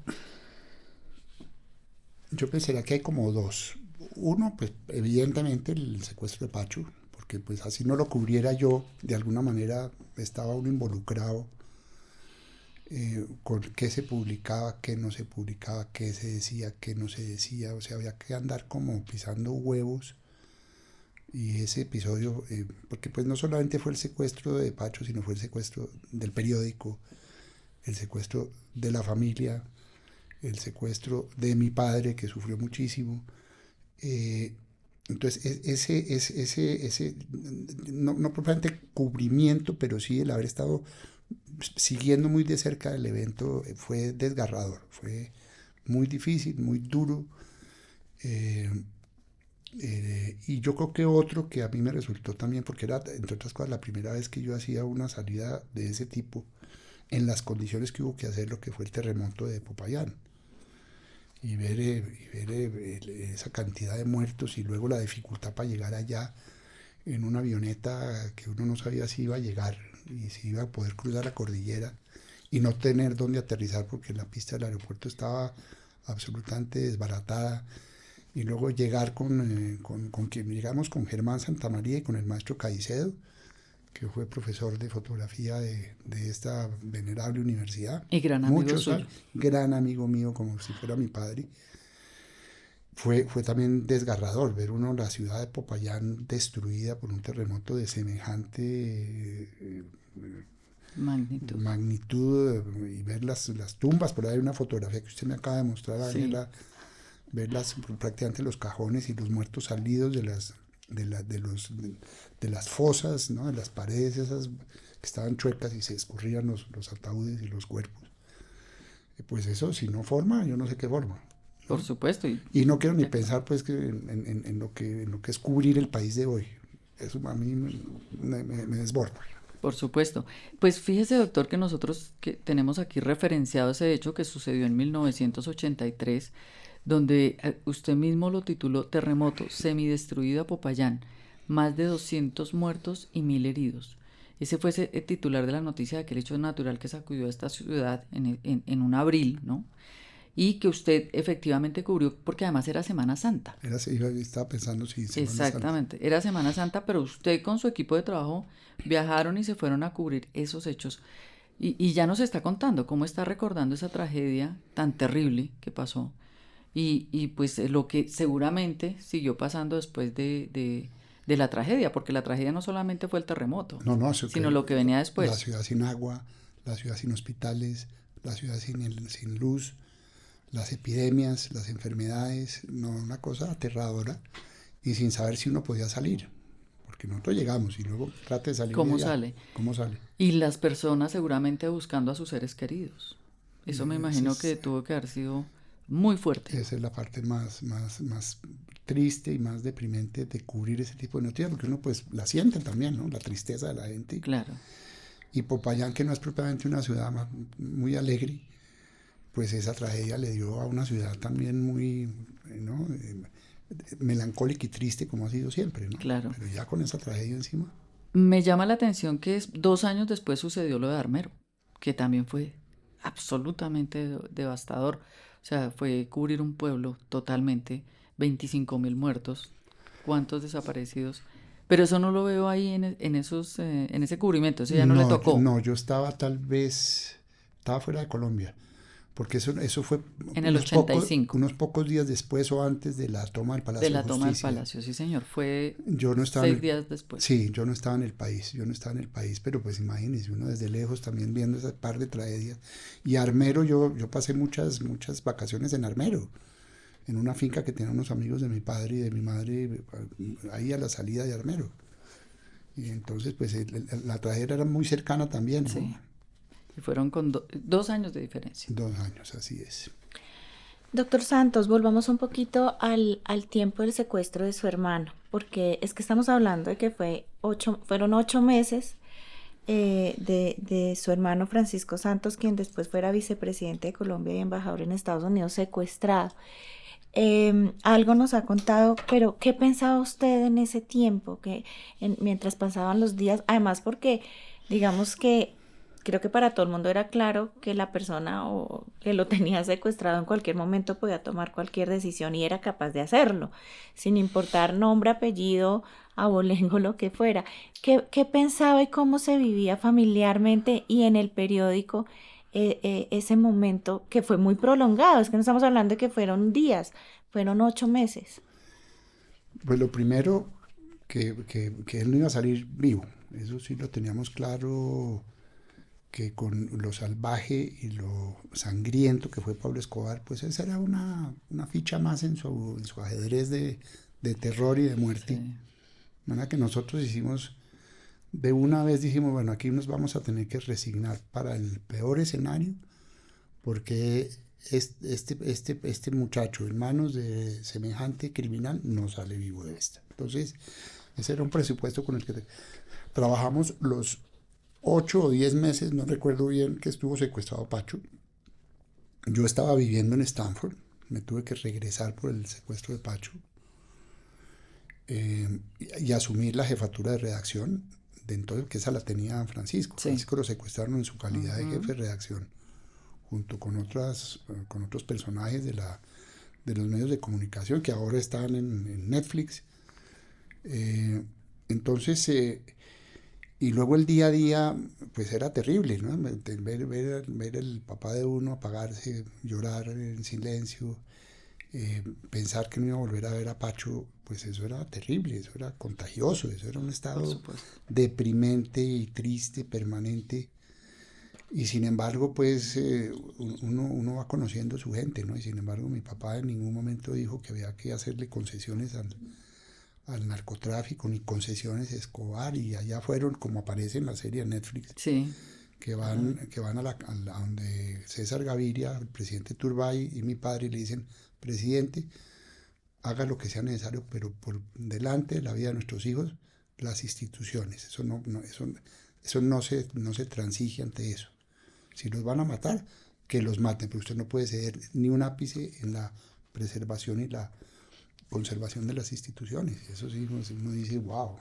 que hay como dos. Uno, pues evidentemente el secuestro de Pacho, porque pues así no lo cubriera yo, de alguna manera estaba uno involucrado con qué se publicaba, qué no se publicaba, qué se decía, qué no se decía, o sea, había que andar como pisando huevos. Y ese episodio, porque pues no solamente fue el secuestro de Pacho, sino fue el secuestro del periódico, el secuestro de la familia, el secuestro de mi padre, que sufrió muchísimo. Entonces, ese no propiamente cubrimiento, pero sí el haber estado siguiendo muy de cerca el evento fue desgarrador, fue muy difícil, muy duro. Y yo creo que otro que a mí me resultó también, porque era, entre otras cosas, la primera vez que yo hacía una salida de ese tipo, en las condiciones que hubo que hacer, lo que fue el terremoto de Popayán. Y ver esa cantidad de muertos y luego la dificultad para llegar allá en una avioneta que uno no sabía si iba a llegar y si iba a poder cruzar la cordillera y no tener dónde aterrizar porque la pista del aeropuerto estaba absolutamente desbaratada. Y luego llegar con quien llegamos, con Germán Santamaría y con el maestro Caicedo, que fue profesor de fotografía de esta venerable universidad. Y gran amigo suyo. Gran amigo mío, como si fuera mi padre. Fue también desgarrador ver uno la ciudad de Popayán destruida por un terremoto de semejante magnitud y ver las tumbas. Por ahí hay una fotografía que usted me acaba de mostrar, Ángela. Sí. Ver prácticamente los cajones y los muertos salidos de las fosas, ¿no? De las paredes esas que estaban chuecas y se escurrían los ataúdes y los cuerpos. Pues eso, si no forma, yo no sé qué forma, ¿no? Por supuesto. Y no quiero ni pensar pues que en lo que es cubrir el país de hoy. Eso a mí me desborda. Por supuesto. Pues fíjese, doctor, que nosotros que tenemos aquí referenciado ese hecho que sucedió en 1983, donde usted mismo lo tituló Terremoto, semidestruida Popayán, más de 200 muertos y 1.000 heridos. Ese fue el titular de la noticia de aquel hecho natural que sacudió a esta ciudad en un abril, ¿no? Y que usted efectivamente cubrió, porque además era Semana Santa. Estaba pensando si Semana Santa. Exactamente, era Semana Santa, pero usted con su equipo de trabajo viajaron y se fueron a cubrir esos hechos. Y ya nos está contando cómo está recordando esa tragedia tan terrible que pasó. Y pues lo que seguramente siguió pasando después de la tragedia, porque la tragedia no solamente fue el terremoto, sino lo que venía después. La ciudad sin agua, la ciudad sin hospitales, la ciudad sin luz, las epidemias, las enfermedades, no, una cosa aterradora, y sin saber si uno podía salir, porque nosotros llegamos y luego trate de salir de ¿Cómo allá. sale? ¿Cómo sale? Y las personas seguramente buscando a sus seres queridos. Eso me imagino Es- que tuvo que haber sido muy fuerte. Esa es la parte más triste y más deprimente de cubrir ese tipo de noticias, porque uno pues la siente también, ¿no? La tristeza de la gente. Claro. Y Popayán, que no es propiamente una ciudad muy alegre, pues esa tragedia le dio a una ciudad también muy, ¿no? Melancólica y triste como ha sido siempre, ¿no? Claro. Pero ya con esa tragedia encima. Me llama la atención que 2 años después sucedió lo de Armero, que también fue absolutamente devastador. O sea, fue cubrir un pueblo totalmente, 25.000 muertos, cuántos desaparecidos. Pero eso no lo veo ahí en ese cubrimiento, eso ya no le tocó. No, yo estaba estaba fuera de Colombia, porque eso fue En el 85. unos pocos días después o antes de la toma del Palacio De la de toma del Justicia. Palacio, sí señor, fue Yo no estaba 6 días después. Sí, yo no estaba en el país, pero pues imagínense, uno desde lejos también viendo ese par de tragedias. Y Armero, yo pasé muchas vacaciones en Armero, en una finca que tenían unos amigos de mi padre y de mi madre, ahí a la salida de Armero. Y entonces, pues la tragedia era muy cercana también, ¿no? Sí. Y fueron con 2 años de diferencia. 2 años, así es. Doctor Santos, volvamos un poquito al tiempo del secuestro de su hermano, porque es que estamos hablando de que fueron 8 meses de su hermano Francisco Santos, quien después fuera vicepresidente de Colombia y embajador en Estados Unidos, secuestrado. Algo nos ha contado, pero ¿qué pensaba usted en ese tiempo, mientras pasaban los días? Además, porque digamos que creo que para todo el mundo era claro que la persona o que lo tenía secuestrado en cualquier momento podía tomar cualquier decisión y era capaz de hacerlo, sin importar nombre, apellido, abolengo, lo que fuera. ¿Qué pensaba y cómo se vivía familiarmente y en el periódico ese momento que fue muy prolongado? Es que no estamos hablando de que fueron días, fueron 8 meses. Pues lo primero, que él no iba a salir vivo, eso sí lo teníamos claro, que con lo salvaje y lo sangriento que fue Pablo Escobar, pues esa era una ficha más en su ajedrez de terror y de muerte. Sí. De manera que nosotros de una vez dijimos, bueno, aquí nos vamos a tener que resignar para el peor escenario, porque este muchacho en manos de semejante criminal no sale vivo de esta. Entonces, ese era un presupuesto con el que trabajamos los 8 o 10 meses, no recuerdo bien, que estuvo secuestrado Pacho. Yo estaba viviendo en Stanford, me tuve que regresar por el secuestro de Pacho y asumir la jefatura de redacción, que esa la tenía Francisco. Sí. Francisco lo secuestraron en su calidad de jefe de redacción, junto con otros personajes de los medios de comunicación que ahora están en Netflix. Entonces, y luego el día a día, pues era terrible, ¿no? Ver el papá de uno apagarse, llorar en silencio, pensar que no iba a volver a ver a Pacho, pues eso era terrible, eso era contagioso, eso era un estado deprimente y triste, permanente. Y sin embargo, pues uno va conociendo a su gente, ¿no? Y sin embargo, mi papá en ningún momento dijo que había que hacerle concesiones al narcotráfico, ni concesiones a Escobar, y allá fueron, como aparece en la serie de Netflix, Sí. que van a donde César Gaviria, el presidente Turbay y mi padre, y le dicen, presidente, haga lo que sea necesario, pero por delante de la vida de nuestros hijos, las instituciones, eso no se transige ante eso. Si los van a matar, que los maten, pero usted no puede ceder ni un ápice en la preservación y la conservación de las instituciones. Eso sí, uno dice, wow.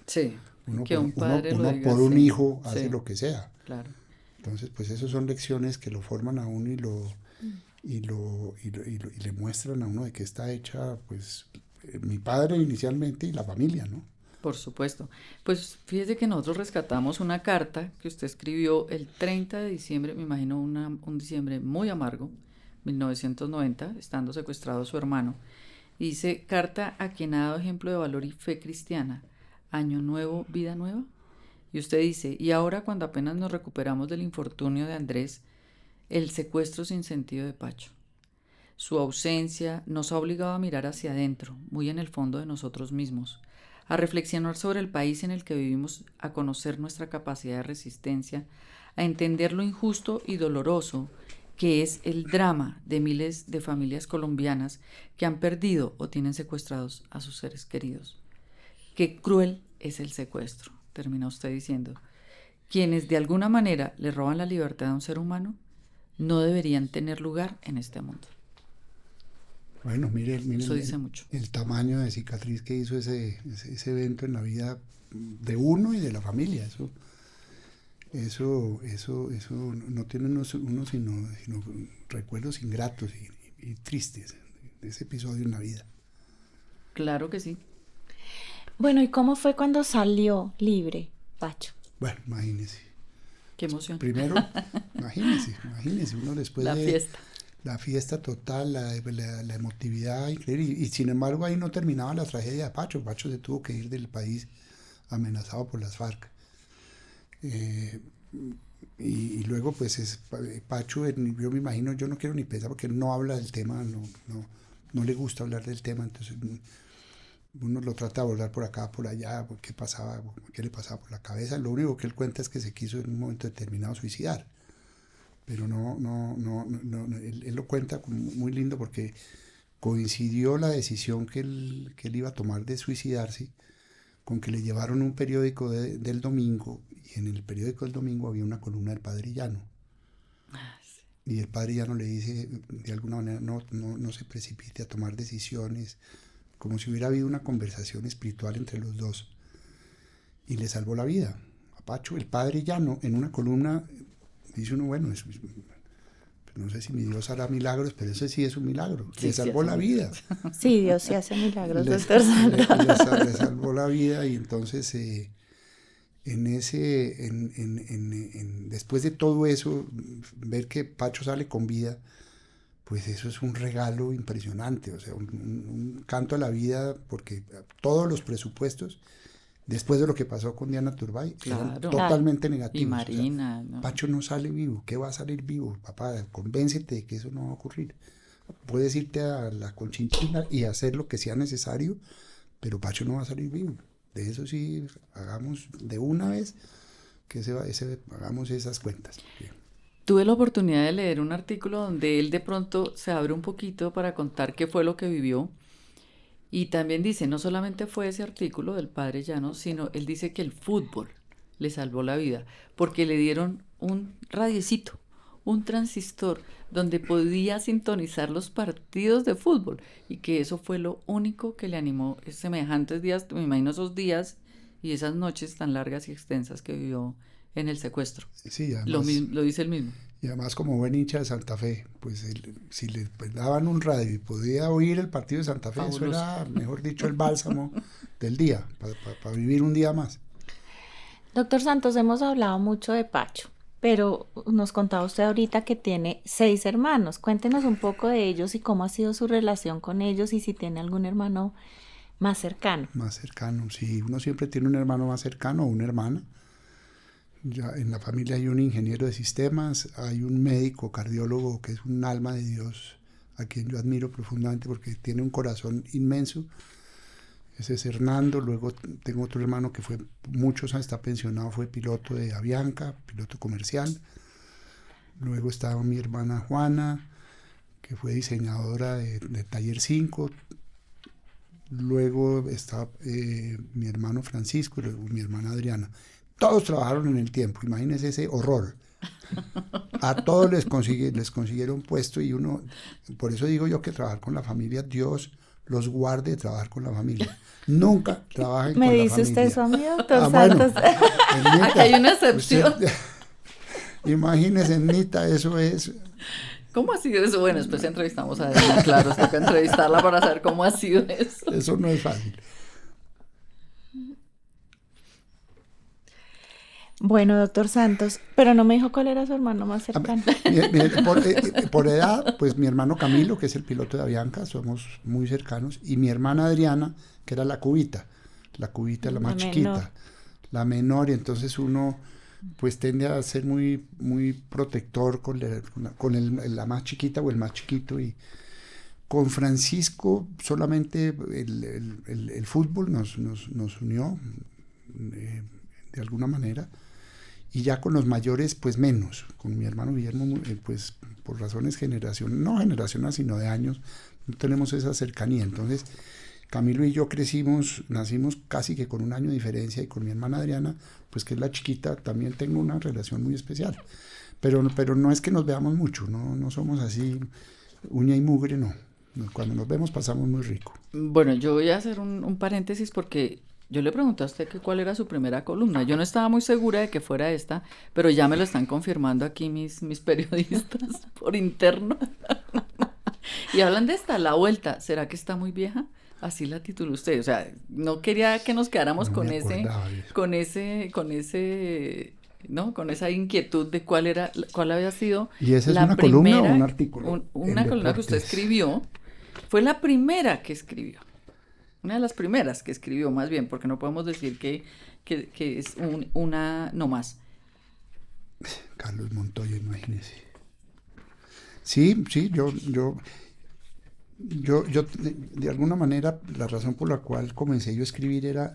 Sí, Uno que un padre lo diga por un así. hijo hace Sí, lo que sea. claro. Entonces, pues esas son lecciones que lo forman a uno y le muestran a uno de qué está hecha, pues, mi padre inicialmente y la familia, ¿no? Por supuesto. Pues fíjese que nosotros rescatamos una carta que usted escribió el 30 de diciembre, me imagino un diciembre muy amargo, 1990, estando secuestrado su hermano. Dice, carta a quien ha dado ejemplo de valor y fe cristiana, año nuevo, vida nueva. Y usted dice, y ahora cuando apenas nos recuperamos del infortunio de Andrés, el secuestro sin sentido de Pacho. Su ausencia nos ha obligado a mirar hacia adentro, muy en el fondo de nosotros mismos, a reflexionar sobre el país en el que vivimos, a conocer nuestra capacidad de resistencia, a entender lo injusto y doloroso que es el drama de miles de familias colombianas que han perdido o tienen secuestrados a sus seres queridos. Qué cruel es el secuestro, termina usted diciendo. Quienes de alguna manera le roban la libertad a un ser humano no deberían tener lugar en este mundo. Bueno, mire Eso dice mucho. El tamaño de cicatriz que hizo ese evento en la vida de uno y de la familia. Eso no tiene uno sino recuerdos ingratos y tristes de ese episodio en la vida. Claro que sí. Bueno, ¿y cómo fue cuando salió libre, Pacho? Bueno, imagínese. Qué emoción. Primero, imagínese, uno después la de fiesta. La fiesta total, la emotividad increíble. Y sin embargo ahí no terminaba la tragedia de Pacho. Pacho se tuvo que ir del país amenazado por las FARC. Y luego pues Pacho, yo me imagino, yo no quiero ni pensar porque él no habla del tema, no le gusta hablar del tema, entonces uno lo trata de abordar por acá, por allá, qué le pasaba por la cabeza. Lo único que él cuenta es que se quiso en un momento determinado suicidar. Pero él lo cuenta como muy lindo porque coincidió la decisión que él iba a tomar de suicidarse con que le llevaron un periódico del domingo, y en el periódico del domingo había una columna del Padre Llano. Y el Padre Llano le dice, de alguna manera, no se precipite a tomar decisiones, como si hubiera habido una conversación espiritual entre los dos. Y le salvó la vida a Pacho. El Padre Llano, en una columna, dice uno, bueno, no sé si mi Dios hará milagros, pero ese sí es un milagro. Le salvó la vida. Sí, Dios sí hace milagros, doctor Santos. Le salvó la vida, y entonces después de todo eso, ver que Pacho sale con vida, pues eso es un regalo impresionante, o sea, un canto a la vida, porque todos los presupuestos, después de lo que pasó con Diana Turbay, eran totalmente negativos. Y Marina. O sea, Pacho no sale vivo. ¿Qué va a salir vivo? Papá, convéncete de que eso no va a ocurrir. Puedes irte a la Conchinchina y hacer lo que sea necesario, pero Pacho no va a salir vivo. De eso sí, hagamos de una vez que hagamos esas cuentas. Tuve la oportunidad de leer un artículo donde él de pronto se abre un poquito para contar qué fue lo que vivió. Y también dice, no solamente fue ese artículo del Padre Llano, sino él dice que el fútbol le salvó la vida, porque le dieron un radiecito, un transistor, donde podía sintonizar los partidos de fútbol, y que eso fue lo único que le animó semejantes días, me imagino esos días y esas noches tan largas y extensas que vivió en el secuestro. Sí, además, lo dice él mismo. Y además, como buen hincha de Santa Fe, pues si le daban un radio y podía oír el partido de Santa Fe, fabuloso. Eso era, mejor dicho, el bálsamo del día, para vivir un día más. Doctor Santos, hemos hablado mucho de Pacho, pero nos contaba usted ahorita que tiene 6 hermanos. Cuéntenos un poco de ellos y cómo ha sido su relación con ellos, y si tiene algún hermano más cercano. Más cercano, sí. Uno siempre tiene un hermano más cercano o una hermana. Ya en la familia hay un ingeniero de sistemas, hay un médico cardiólogo que es un alma de Dios, a quien yo admiro profundamente porque tiene un corazón inmenso. Ese es Hernando. Luego tengo otro hermano que fue muchos años, está pensionado, fue piloto de Avianca, piloto comercial. Luego estaba mi hermana Juana, que fue diseñadora de Taller 5. Luego está mi hermano Francisco y luego mi hermana Adriana. Todos trabajaron en el tiempo, imagínense ese horror. A todos les consiguieron puesto, y uno, por eso digo yo que trabajar con la familia, Dios los guarde de trabajar con la familia. Nunca trabajen con la familia. ¿Me dice usted eso a mí, doctor Santos? Bueno, aquí hay una excepción. Imagínense, Nita, eso es... ¿Cómo ha sido eso? Bueno, después entrevistamos a Adriana, claro, toca entrevistarla para saber cómo ha sido eso. Eso no es fácil. Bueno, doctor Santos, pero no me dijo cuál era su hermano más cercano. Por edad, pues mi hermano Camilo, que es el piloto de Avianca, somos muy cercanos, y mi hermana Adriana, que era la cubita, la más chiquita, la menor, y entonces uno pues tiende a ser muy, muy protector con la más chiquita o el más chiquito, y Con Francisco solamente el fútbol nos unió de alguna manera, y ya con los mayores pues menos. Con mi hermano Guillermo pues por razones no generacionales sino de años, no tenemos esa cercanía. Entonces Camilo y yo nacimos casi que con un año de diferencia, y con mi hermana Adriana, pues que es la chiquita, también tengo una relación muy especial. Pero no es que nos veamos mucho, no somos así uña y mugre, no. Cuando nos vemos pasamos muy rico. Bueno, yo voy a hacer un paréntesis porque yo le pregunté a usted que cuál era su primera columna. Yo no estaba muy segura de que fuera esta, pero ya me lo están confirmando aquí mis periodistas por interno. Y hablan de esta, La Vuelta. ¿Será que está muy vieja? Así la tituló usted. O sea, no quería que nos quedáramos con esa inquietud de cuál había sido ¿Y esa es la una primera, columna o un artículo? Una columna que usted escribió. Fue la primera que escribió. Una de las primeras que escribió, más bien, porque no podemos decir que es una no más. Carlos Montoya, imagínese. Sí, yo de alguna manera, la razón por la cual comencé yo a escribir era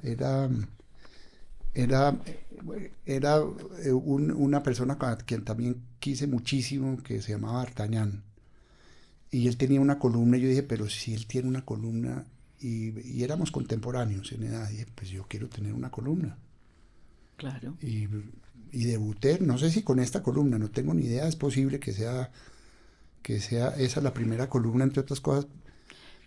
una persona a quien también quise muchísimo, que se llamaba Artañán, y él tenía una columna, y yo dije, pero si él tiene una columna, y éramos contemporáneos en edad, y dije, pues yo quiero tener una columna. Claro. Y debuté, no sé si con esta columna, no tengo ni idea, es posible que sea esa la primera columna, entre otras cosas.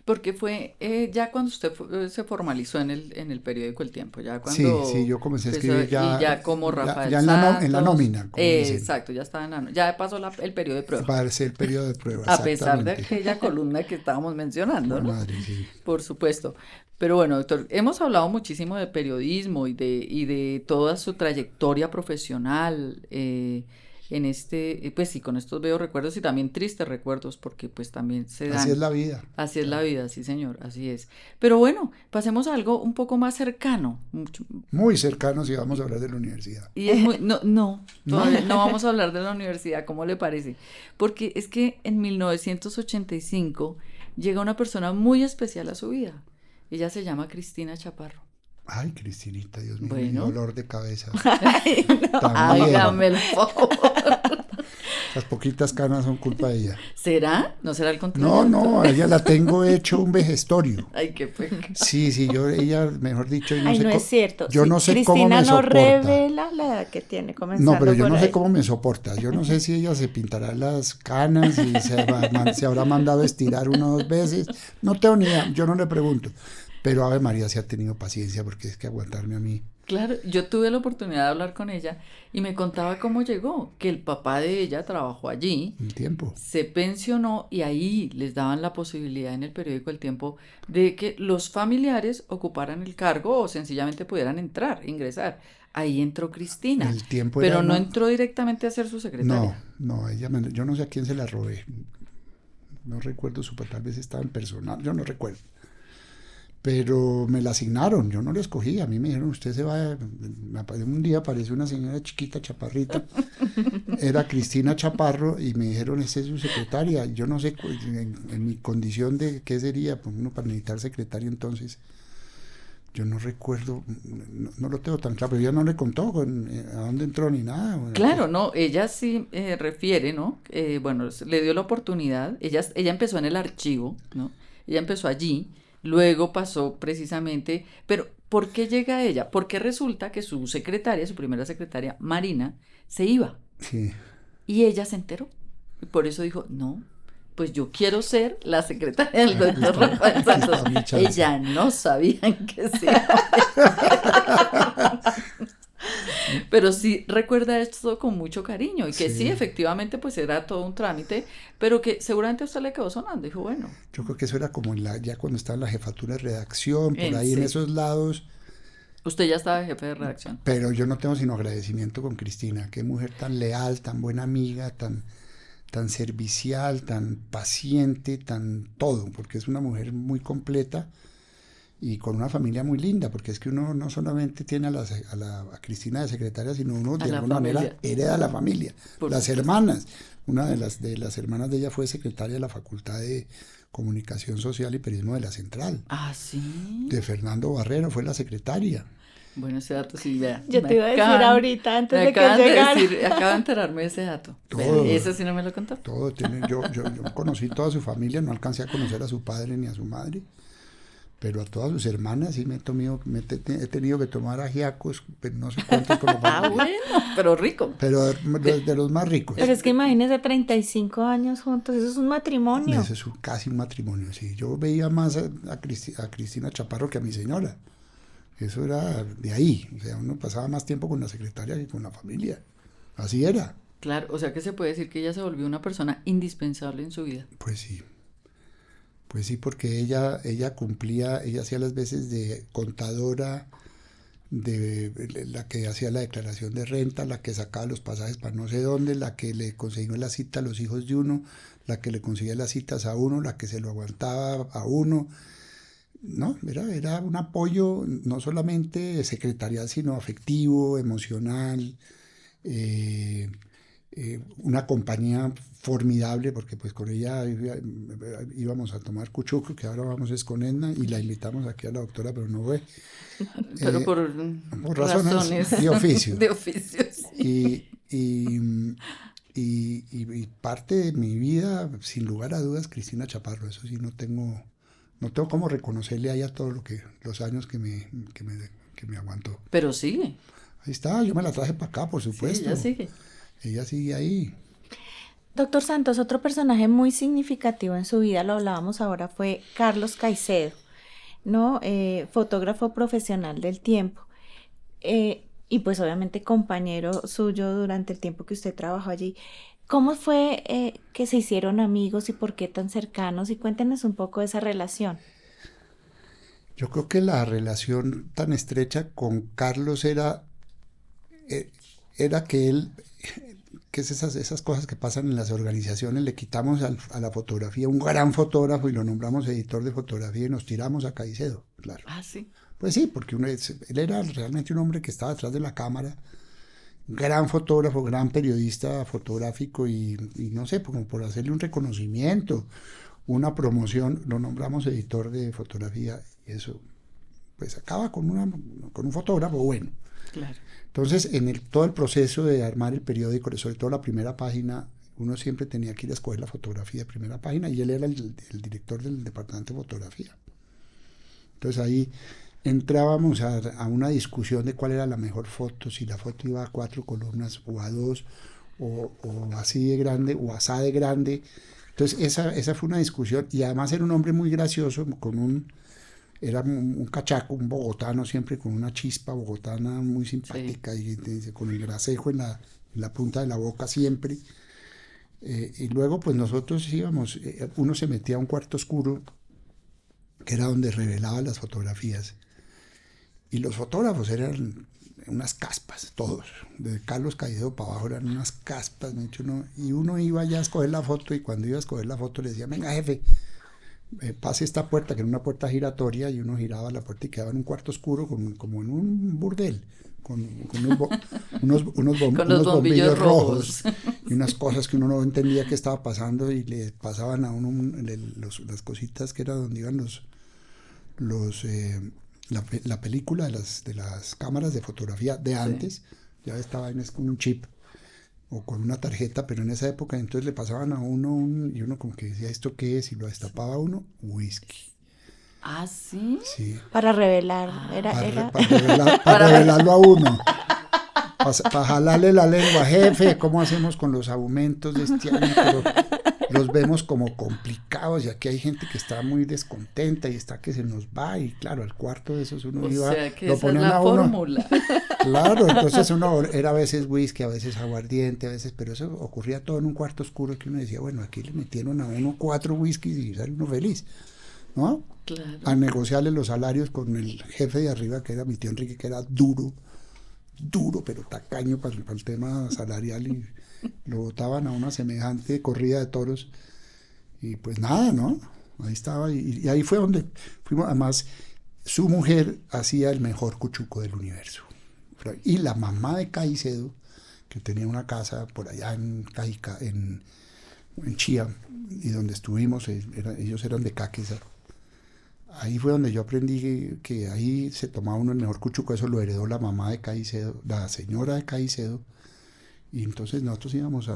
Porque fue ya cuando usted se formalizó en el periódico El Tiempo, ya cuando... Sí, yo comencé a escribir ya como Rafael ya Santos. En la nómina. Exacto, ya estaba ya pasó el periodo de prueba. Para ser el periodo de prueba, a pesar de aquella columna que estábamos mencionando, ¿no? Madre, sí. Por supuesto. Pero bueno, doctor, hemos hablado muchísimo de periodismo y de toda su trayectoria profesional, pues sí, con estos veo recuerdos y también tristes recuerdos, porque pues también se dan. Así es la vida. Así es la vida, sí señor, así es. Pero bueno, pasemos a algo un poco más cercano. Muy cercano si vamos a hablar de la universidad. Y es todavía no vamos a hablar de la universidad, ¿cómo le parece? Porque es que en 1985 llega una persona muy especial a su vida. Ella se llama Cristina Chaparro. Ay, Cristinita, Dios mío, bueno. dolor de cabeza. Ay, no. Hágame el favor. Las poquitas canas son culpa de ella. ¿Será? ¿No será el contrario? No, a ella la tengo hecho un vejestorio. Ay, qué pecado. Sí, ella, mejor dicho, yo no Ay, sé no es cierto. Yo no sé cómo me Cristina no soporta. revela la edad que tiene comenzando. No, pero yo por no ahí. sé cómo me soporta. Yo no sé si ella se pintará las canas y se habrá mandado a estirar 1 o 2 veces. No tengo ni idea, yo no le pregunto. Pero Ave María sí ha tenido paciencia, porque es que aguantarme a mí. Claro, yo tuve la oportunidad de hablar con ella y me contaba cómo llegó, que el papá de ella trabajó allí, Un tiempo. se pensionó y ahí les daban la posibilidad en el periódico El Tiempo de que los familiares ocuparan el cargo o sencillamente pudieran ingresar. Ahí entró Cristina, El Tiempo pero era no entró directamente a ser su secretaria. No, yo no sé a quién se la robé. No recuerdo tal vez estaba en personal, yo no recuerdo. Pero me la asignaron, yo no la escogí, a mí me dijeron, usted se va, un día apareció una señora chiquita, chaparrita, era Cristina Chaparro, y me dijeron, esta es su secretaria. Yo no sé, en mi condición de qué sería, pues uno para necesitar secretario entonces, yo no recuerdo, no lo tengo tan claro, pero ella no le contó a dónde entró ni nada. Claro, no, ella sí refiere, ¿no? Bueno, le dio la oportunidad, ella empezó en el archivo, ¿no? Ella empezó allí. Luego pasó precisamente, pero ¿por qué llega ella? Porque resulta que su primera secretaria, Marina, se iba. Sí. Y ella se enteró. Y por eso dijo, no, pues yo quiero ser la secretaria del doctor Rafael Santos. Ella no sabía en qué se iba. Pero sí recuerda esto con mucho cariño y que sí, efectivamente, pues era todo un trámite, pero que seguramente a usted le quedó sonando. Dijo, bueno. Yo creo que eso era como ya cuando estaba en la jefatura de redacción, por ahí en esos lados. Usted ya estaba jefe de redacción. Pero yo no tengo sino agradecimiento con Cristina. Qué mujer tan leal, tan buena amiga, tan servicial, tan paciente, tan todo, porque es una mujer muy completa. Y con una familia muy linda, porque es que uno no solamente tiene a Cristina de secretaria, sino uno de alguna manera hereda a la familia. Las hermanas, una de las hermanas de ella fue secretaria de la Facultad de Comunicación Social y Periodismo de la Central. Ah, sí. De Fernando Barrero, fue la secretaria. Bueno, ese dato sí, vea. Yo te iba a decir ahorita, antes de que acaban llegara. Acabo de enterarme de ese dato. Todo. Vea, eso sí no me lo contó. Todo tiene, yo conocí toda su familia, no alcancé a conocer a su padre ni a su madre, pero a todas sus hermanas sí he tenido que tomar ajiacos, pero no sé cuántos con la familia. Ah, bueno, pero rico. Pero de los más ricos. Pero es que imagínese 35 años juntos, eso es un matrimonio. Eso es casi un matrimonio, sí. Yo veía más a Cristina Chaparro que a mi señora. Eso era de ahí. O sea, uno pasaba más tiempo con la secretaria que con la familia. Así era. Claro, o sea que se puede decir que ella se volvió una persona indispensable en su vida. Pues sí. Pues sí, porque ella hacía las veces de contadora, de la que hacía la declaración de renta, la que sacaba los pasajes para no sé dónde, la que le consiguió la cita a los hijos de uno, la que le conseguía las citas a uno, la que se lo aguantaba a uno. No, era un apoyo no solamente secretarial, sino afectivo, emocional, una compañía formidable, porque pues con ella íbamos a tomar cuchuco, que ahora vamos es con Edna, y la invitamos aquí a la doctora, pero no fue. Pero por razones de oficio. De oficios. Sí. Y parte de mi vida, sin lugar a dudas, Cristina Chaparro, eso sí no tengo cómo reconocerle a ella los años que me aguantó. Pero sigue. Ahí está, yo me la traje para acá, por supuesto. Sí, ella sigue. Ella sigue ahí. Doctor Santos, otro personaje muy significativo en su vida, lo hablábamos ahora, fue Carlos Caicedo, ¿no? Fotógrafo profesional del tiempo. Y pues obviamente compañero suyo durante el tiempo que usted trabajó allí. ¿Cómo fue que se hicieron amigos y por qué tan cercanos? Y cuéntenos un poco de esa relación. Yo creo que la relación tan estrecha con Carlos era que él, que es esas cosas que pasan en las organizaciones, le quitamos a la fotografía un gran fotógrafo y lo nombramos editor de fotografía y nos tiramos a Caicedo, claro. Ah, sí. Pues sí, porque él era realmente un hombre que estaba detrás de la cámara, gran fotógrafo, gran periodista fotográfico y no sé, como por hacerle un reconocimiento, una promoción, lo nombramos editor de fotografía y eso pues acaba con un fotógrafo bueno. Claro. Entonces, todo el proceso de armar el periódico, sobre todo la primera página, uno siempre tenía que ir a escoger la fotografía de primera página y él era el director del departamento de fotografía. Entonces ahí entrábamos a una discusión de cuál era la mejor foto, si la foto iba a 4 columnas o a 2, o así de grande o asá de grande. Entonces esa fue una discusión y además era un hombre muy gracioso, era un cachaco, un bogotano siempre con una chispa bogotana muy simpática, sí. Y con el gracejo en la punta de la boca siempre. Y luego pues nosotros íbamos, uno se metía a un cuarto oscuro que era donde revelaba las fotografías. Y los fotógrafos eran unas caspas, todos. De Carlos Caicedo para abajo eran unas caspas. Y uno iba ya a escoger la foto y cuando iba a escoger la foto le decía, venga jefe, pase esta puerta, que era una puerta giratoria, y uno giraba la puerta y quedaba en un cuarto oscuro como en un burdel, con unos bombillos rojos y unas cosas que uno no entendía qué estaba pasando y le pasaban a uno las cositas que era donde iban la película de las cámaras de fotografía de antes, sí. Ya estaba con un chip o con una tarjeta, pero en esa época entonces le pasaban a uno y uno como que decía, ¿esto qué es? Y lo destapaba uno, whisky. ¿Ah, sí? Sí. Para revelar, para revelarlo a uno. Para jalarle la lengua, jefe, ¿cómo hacemos con los aumentos de este año? Pero los vemos como complicados y aquí hay gente que está muy descontenta y está que se nos va y claro, al cuarto de esos uno iba, sea que lo esa ponían es la a uno. fórmula. Claro, entonces uno era a veces whisky, a veces aguardiente, a veces, pero eso ocurría todo en un cuarto oscuro que uno decía, bueno, aquí le metieron a uno 4 whiskies y sale uno feliz, ¿no? Claro. A negociarle los salarios con el jefe de arriba, que era mi tío Enrique, que era duro, pero tacaño para el tema salarial, y lo botaban a una semejante corrida de toros y pues nada, ¿no? Ahí estaba y ahí fue donde fuimos. Además su mujer hacía el mejor cuchuco del universo y la mamá de Caicedo, que tenía una casa por allá en Cajica, en Chía, y donde estuvimos, ellos eran de Caquesa. Ahí fue donde yo aprendí que ahí se tomaba uno el mejor cuchuco, eso lo heredó la mamá de Caicedo, la señora de Caicedo, y entonces nosotros íbamos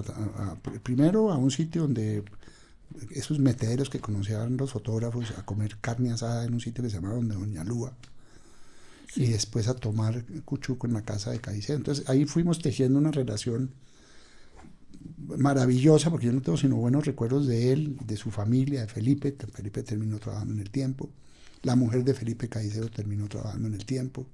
primero a un sitio donde esos meteros que conocían los fotógrafos, a comer carne asada en un sitio que se llamaba donde Doña Lúa, sí. Y después a tomar cuchuco en la casa de Caicedo. Entonces ahí fuimos tejiendo una relación maravillosa, porque yo no tengo sino buenos recuerdos de él, de su familia, de Felipe. Felipe terminó trabajando en El Tiempo, la mujer de Felipe Caicedo terminó trabajando en El Tiempo.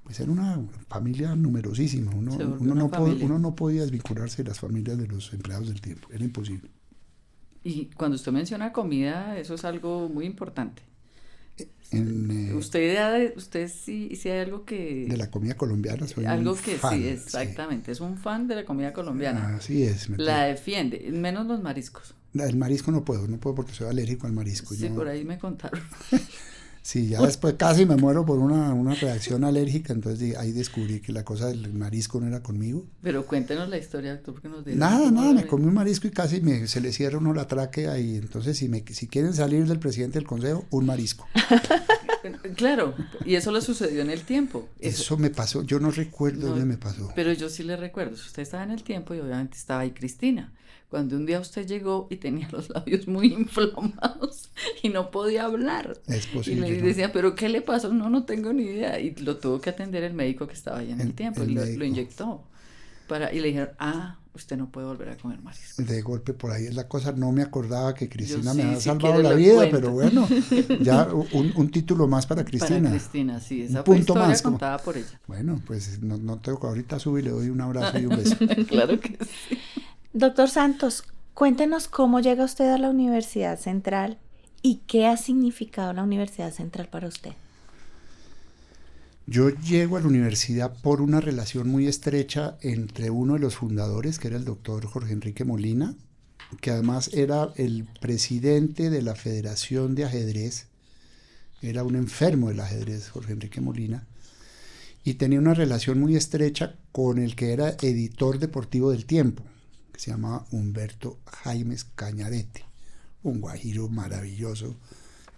Pues era una familia numerosísima, uno no podía desvincularse de las familias de los empleados del Tiempo, era imposible. Y cuando usted menciona comida, eso es algo muy importante. Usted sí hay algo que... De la comida colombiana soy algo un que fan, sí, exactamente, sí. Es un fan de la comida colombiana. Así es. La defiende, menos los mariscos. El marisco no puedo porque soy alérgico al marisco. Sí, por ahí me contaron. Sí, ya después casi me muero por una reacción alérgica, entonces ahí descubrí que la cosa del marisco no era conmigo. Pero cuéntenos la historia, doctor, porque nos dice. Nada, me comí un marisco y casi se le cierra uno la tráquea, y entonces si quieren salir del presidente del consejo, un marisco. Claro, y eso le sucedió en El Tiempo. Eso me pasó, yo no recuerdo dónde me pasó. Pero yo sí le recuerdo, usted estaba en El Tiempo y obviamente estaba ahí Cristina. Cuando un día usted llegó y tenía los labios muy inflamados y no podía hablar. Es posible. Y le decía, ¿pero qué le pasó? No tengo ni idea. Y lo tuvo que atender el médico que estaba ahí en El Tiempo y lo inyectó. Y le dijeron, usted no puede volver a comer marisco. De golpe por ahí es la cosa, no me acordaba que Cristina me había salvado la vida, pero bueno, ya un título más para Cristina. Para Cristina, sí, esa un punto historia más contada por ella. Bueno, pues no tengo que ahorita subo y le doy un abrazo y un beso. Claro que sí. Doctor Santos, cuéntenos cómo llega usted a la Universidad Central y qué ha significado la Universidad Central para usted. Yo llego a la universidad por una relación muy estrecha entre uno de los fundadores, que era el doctor Jorge Enrique Molina, que además era el presidente de la Federación de Ajedrez, era un enfermo del ajedrez, Jorge Enrique Molina, y tenía una relación muy estrecha con el que era editor deportivo del Tiempo, que se llamaba Humberto Jaimes Cañarete, un guajiro maravilloso,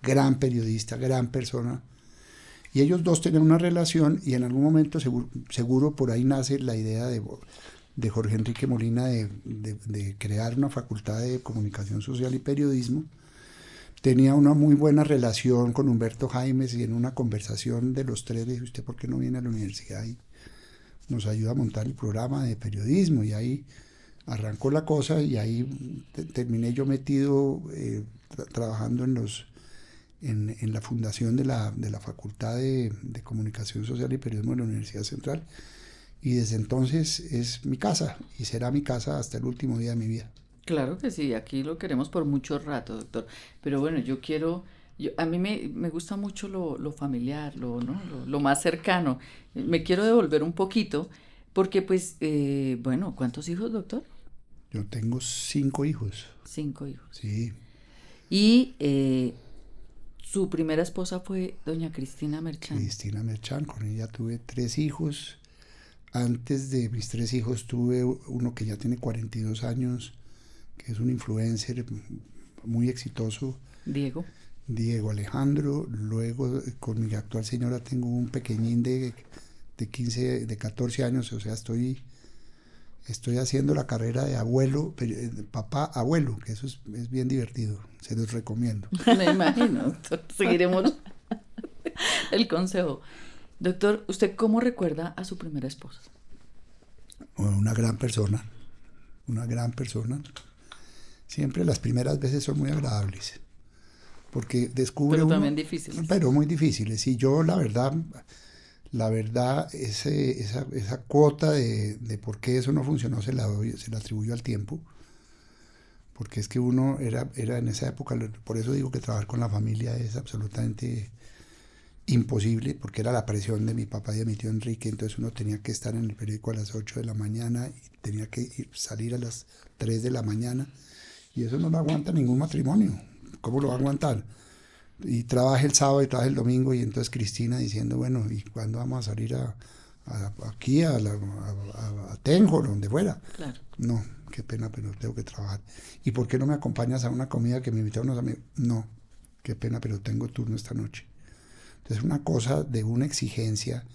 gran periodista, gran persona. Y ellos dos tenían una relación, y en algún momento seguro por ahí nace la idea de Jorge Enrique Molina de crear una facultad de comunicación social y periodismo. Tenía una muy buena relación con Humberto Jaimes, y en una conversación de los tres le dije, ¿usted por qué no viene a la universidad y nos ayuda a montar el programa de periodismo? Y ahí arrancó la cosa, y ahí terminé yo metido trabajando en la fundación de la Facultad de Comunicación Social y Periodismo de la Universidad Central, y desde entonces es mi casa y será mi casa hasta el último día de mi vida. Claro que sí, aquí lo queremos por mucho rato, doctor, pero bueno, a mí me gusta mucho lo familiar, lo más cercano. Me quiero devolver un poquito porque pues, bueno, ¿cuántos hijos, doctor? Yo tengo 5 hijos. 5 hijos. Sí. Y su primera esposa fue doña Cristina Merchán. Cristina Merchán, con ella tuve 3 hijos. Antes de mis 3 hijos tuve uno que ya tiene 42 años, que es un influencer muy exitoso. Diego Alejandro. Luego con mi actual señora tengo un pequeñín de 14 años, o sea, estoy haciendo la carrera de abuelo, papá abuelo, que eso es bien divertido, se los recomiendo. Me imagino, doctor. Seguiremos el consejo. Doctor, ¿usted cómo recuerda a su primera esposa? Una gran persona. Siempre las primeras veces son muy agradables, porque descubre pero uno, también difíciles. Pero muy difíciles. Y yo la verdad, esa cuota de por qué eso no funcionó se la atribuyo al tiempo, porque es que uno era en esa época, por eso digo que trabajar con la familia es absolutamente imposible, porque era la presión de mi papá y de mi tío Enrique, entonces uno tenía que estar en el periódico a las 8 de la mañana y tenía que salir a las 3 de la mañana, y eso no lo aguanta ningún matrimonio. ¿Cómo lo va a aguantar? Y trabaja el sábado y trabaja el domingo, y entonces Cristina diciendo, bueno, ¿y cuándo vamos a salir aquí a Tenjo, donde fuera? Claro. No, qué pena, pero tengo que trabajar. ¿Y por qué no me acompañas a una comida que me invitaron unos amigos? No, qué pena, pero tengo turno esta noche. Entonces una cosa de una exigencia,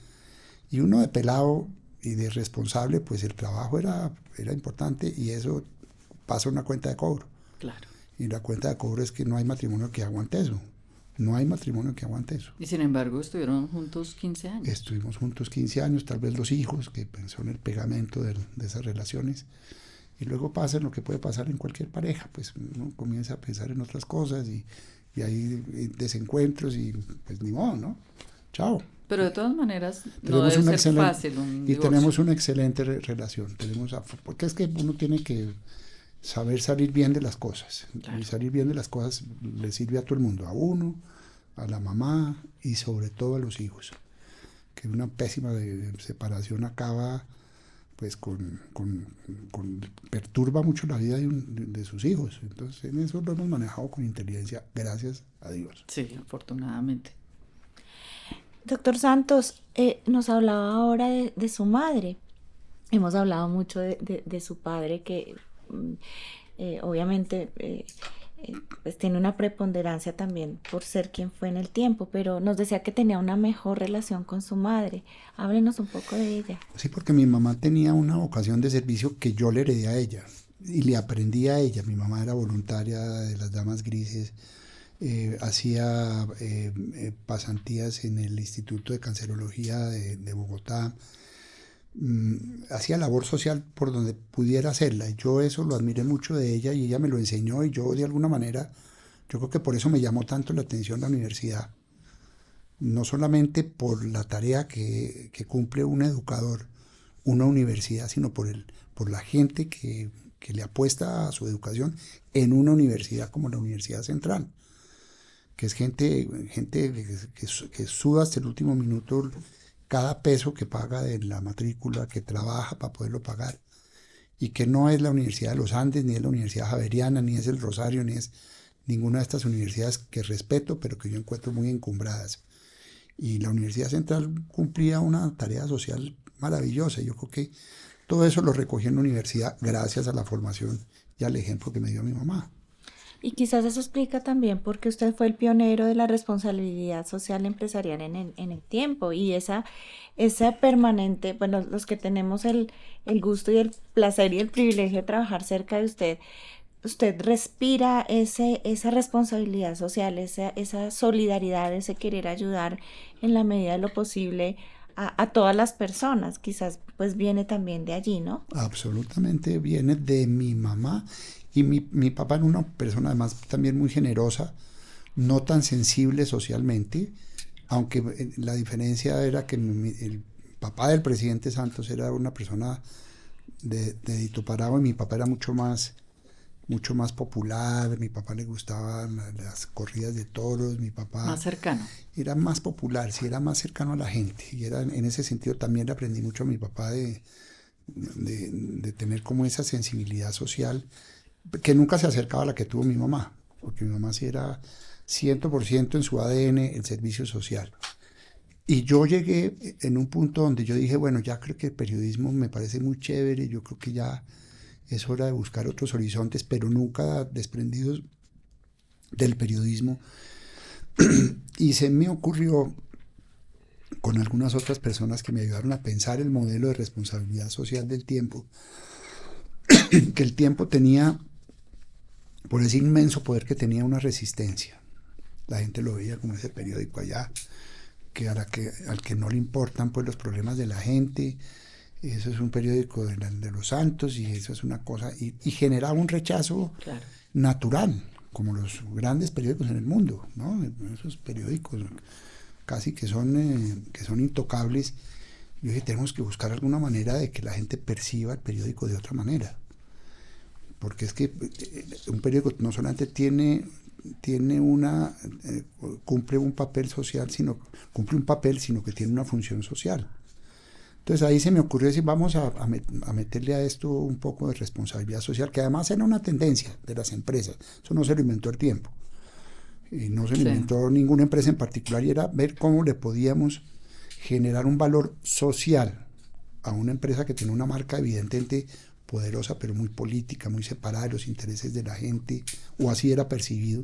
y uno de pelado y de responsable, pues el trabajo era importante, y eso pasa a una cuenta de cobro. Claro. Y la cuenta de cobro es que no hay matrimonio que aguante eso. No hay matrimonio que aguante eso. Y sin embargo estuvieron juntos 15 años. Estuvimos juntos 15 años, tal vez los hijos, que son el pegamento de esas relaciones. Y luego pasa lo que puede pasar en cualquier pareja, pues uno comienza a pensar en otras cosas y hay desencuentros y pues ni modo, ¿no? Chao. Pero de todas maneras no Tenemos debe una ser excelente- fácil un Y divorcio. tenemos una excelente relación. Porque es que uno tiene que saber salir bien de las cosas. Claro. Y salir bien de las cosas le sirve a todo el mundo, a uno, a la mamá y sobre todo a los hijos. Que una pésima separación acaba pues perturba mucho la vida de sus hijos. Entonces en eso lo hemos manejado con inteligencia, gracias a Dios. Sí, afortunadamente. Doctor Santos, nos hablaba ahora de su madre. Hemos hablado mucho de su padre, que obviamente pues tiene una preponderancia también por ser quien fue en el tiempo, pero nos decía que tenía una mejor relación con su madre. Háblenos un poco de ella. Sí, porque mi mamá tenía una vocación de servicio que yo le heredé a ella y le aprendí a ella. Mi mamá era voluntaria de las Damas Grises, hacía pasantías en el Instituto de Cancerología de Bogotá, hacía labor social por donde pudiera hacerla. Y yo eso lo admiré mucho de ella y ella me lo enseñó, y yo de alguna manera, yo creo que por eso me llamó tanto la atención la universidad. No solamente por la tarea que cumple un educador, una universidad, sino por la gente que le apuesta a su educación en una universidad como la Universidad Central, que es gente que suda hasta el último minuto cada peso que paga de la matrícula, que trabaja para poderlo pagar, y que no es la Universidad de los Andes, ni es la Universidad Javeriana, ni es el Rosario, ni es ninguna de estas universidades que respeto, pero que yo encuentro muy encumbradas. Y la Universidad Central cumplía una tarea social maravillosa. Yo creo que todo eso lo recogí en la universidad gracias a la formación y al ejemplo que me dio mi mamá. Y quizás eso explica también por qué usted fue el pionero de la responsabilidad social empresarial en el tiempo, y esa permanente, bueno, los que tenemos el gusto y el placer y el privilegio de trabajar cerca de usted respira esa responsabilidad social, esa solidaridad, ese querer ayudar en la medida de lo posible a todas las personas. Quizás pues viene también de allí, ¿no? Absolutamente viene de mi mamá. Y mi papá era una persona además también muy generosa, no tan sensible socialmente, aunque la diferencia era que el papá del presidente Santos era una persona de Ituparabo, y mi papá era mucho más popular. Mi papá le gustaban las corridas de toros. Mi papá Más cercano. era más popular, sí, era más cercano a la gente, y era en ese sentido también le aprendí mucho a mi papá de tener como esa sensibilidad social que nunca se acercaba a la que tuvo mi mamá, porque mi mamá sí era 100% en su ADN el servicio social. Y yo llegué en un punto donde yo dije, bueno, ya creo que el periodismo me parece muy chévere, yo creo que ya es hora de buscar otros horizontes, pero nunca desprendidos del periodismo. Y se me ocurrió, con algunas otras personas que me ayudaron a pensar el modelo de responsabilidad social del tiempo, que el tiempo tenía, por ese inmenso poder que tenía, una resistencia. La gente lo veía como ese periódico allá, al que no le importan pues los problemas de la gente. Eso es un periódico de los santos, y eso es una cosa, y generaba un rechazo Claro. natural, como los grandes periódicos en el mundo, ¿no? Esos periódicos casi que son intocables. Yo dije, tenemos que buscar alguna manera de que la gente perciba el periódico de otra manera, porque es que un periódico no solamente cumple un papel social, sino que tiene una función social. Entonces ahí se me ocurrió decir, vamos a meterle a esto un poco de responsabilidad social, que además era una tendencia de las empresas. Eso no se lo inventó el tiempo, y no se lo inventó ninguna empresa en particular, y era ver cómo le podíamos generar un valor social a una empresa que tiene una marca evidentemente poderosa, pero muy política, muy separada de los intereses de la gente, o así era percibido,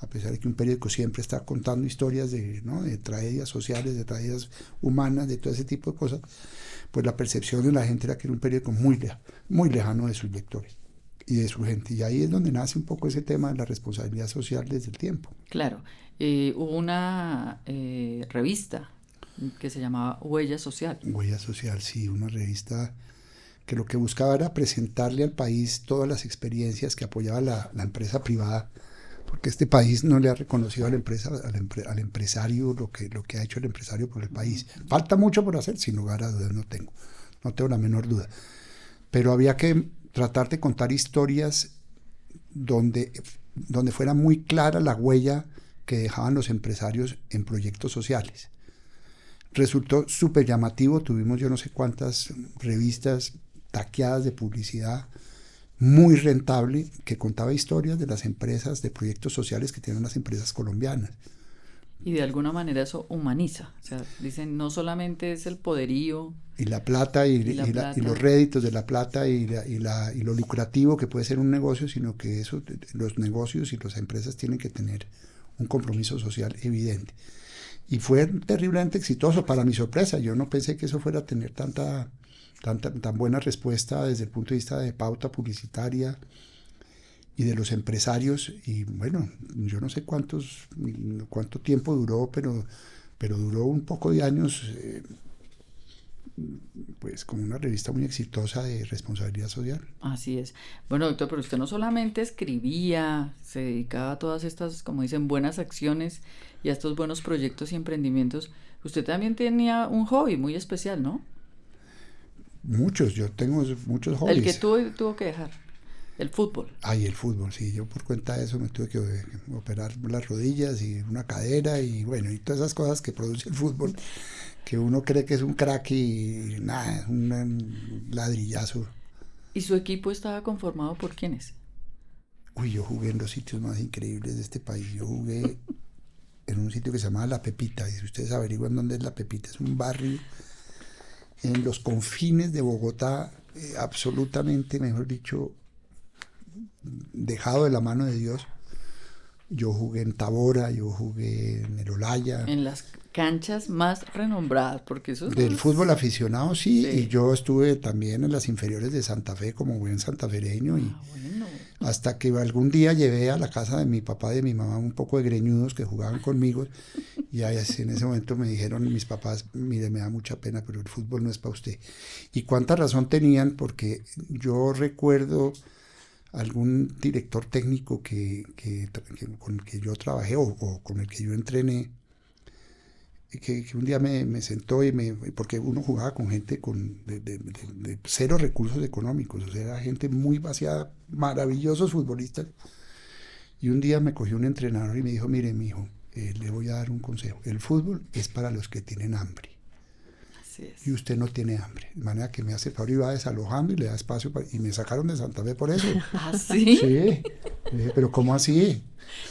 a pesar de que un periódico siempre está contando historias de, ¿no?, de tragedias sociales, de tragedias humanas, de todo ese tipo de cosas, pues la percepción de la gente era que era un periódico muy lejano de sus lectores y de su gente. Y ahí es donde nace un poco ese tema de la responsabilidad social desde el tiempo. Claro, hubo una revista que se llamaba Huella Social. Huella Social, sí, una revista que lo que buscaba era presentarle al país todas las experiencias que apoyaba la empresa privada, porque este país no le ha reconocido a la empresa, al empresario lo que ha hecho el empresario por el país. Falta mucho por hacer, sin lugar a dudas, no tengo la menor duda. Pero había que tratar de contar historias donde fuera muy clara la huella que dejaban los empresarios en proyectos sociales. Resultó súper llamativo, tuvimos yo no sé cuántas revistas taqueadas de publicidad, muy rentable, que contaba historias de las empresas, de proyectos sociales que tienen las empresas colombianas. Y de alguna manera eso humaniza, o sea, dicen, no solamente es el poderío y la plata y los réditos de la plata y lo lucrativo que puede ser un negocio, sino que los negocios y las empresas tienen que tener un compromiso social evidente. Y fue terriblemente exitoso, para mi sorpresa. Yo no pensé que eso fuera a tener tan buena respuesta desde el punto de vista de pauta publicitaria y de los empresarios. Y bueno, yo no sé cuánto tiempo duró, pero duró un poco de años, pues como una revista muy exitosa de responsabilidad social. Así es. Bueno, doctor, pero usted no solamente escribía, se dedicaba a todas estas, como dicen, buenas acciones y a estos buenos proyectos y emprendimientos. Usted también tenía un hobby muy especial, ¿no? Yo tengo muchos hobbies. El que tuvo que dejar, el fútbol. Ay, el fútbol, sí, yo por cuenta de eso me tuve que operar las rodillas y una cadera y bueno, y todas esas cosas que produce el fútbol, que uno cree que es un crack y nada, es un ladrillazo. ¿Y su equipo estaba conformado por quiénes? Uy, yo jugué en los sitios más increíbles de este país. Yo jugué en un sitio que se llamaba La Pepita, y si ustedes averiguan dónde es La Pepita, es un barrio en los confines de Bogotá, absolutamente, mejor dicho, dejado de la mano de Dios. Yo jugué en Tabora, yo jugué en el Olaya. En las canchas más renombradas, porque eso del fútbol aficionado, sí, sí. Y yo estuve también en las inferiores de Santa Fe como buen santafereño. Y bueno. hasta que algún día llevé a la casa de mi papá y de mi mamá un poco de greñudos que jugaban conmigo, y en ese momento me dijeron mis papás, mire, me da mucha pena, pero el fútbol no es para usted. Y cuánta razón tenían, porque yo recuerdo algún director técnico con el que yo trabajé o con el que yo entrené, que un día me sentó porque uno jugaba con gente de cero recursos económicos, o sea, era gente muy vaciada, maravillosos futbolistas, y un día me cogió un entrenador y me dijo, mire, mijo, le voy a dar un consejo, el fútbol es para los que tienen hambre. Así es. Y usted no tiene hambre, de manera que me hace favor y va desalojando y le da espacio y me sacaron de Santa Fe por eso. ¿Ah, sí? Sí, le dije, pero ¿cómo así?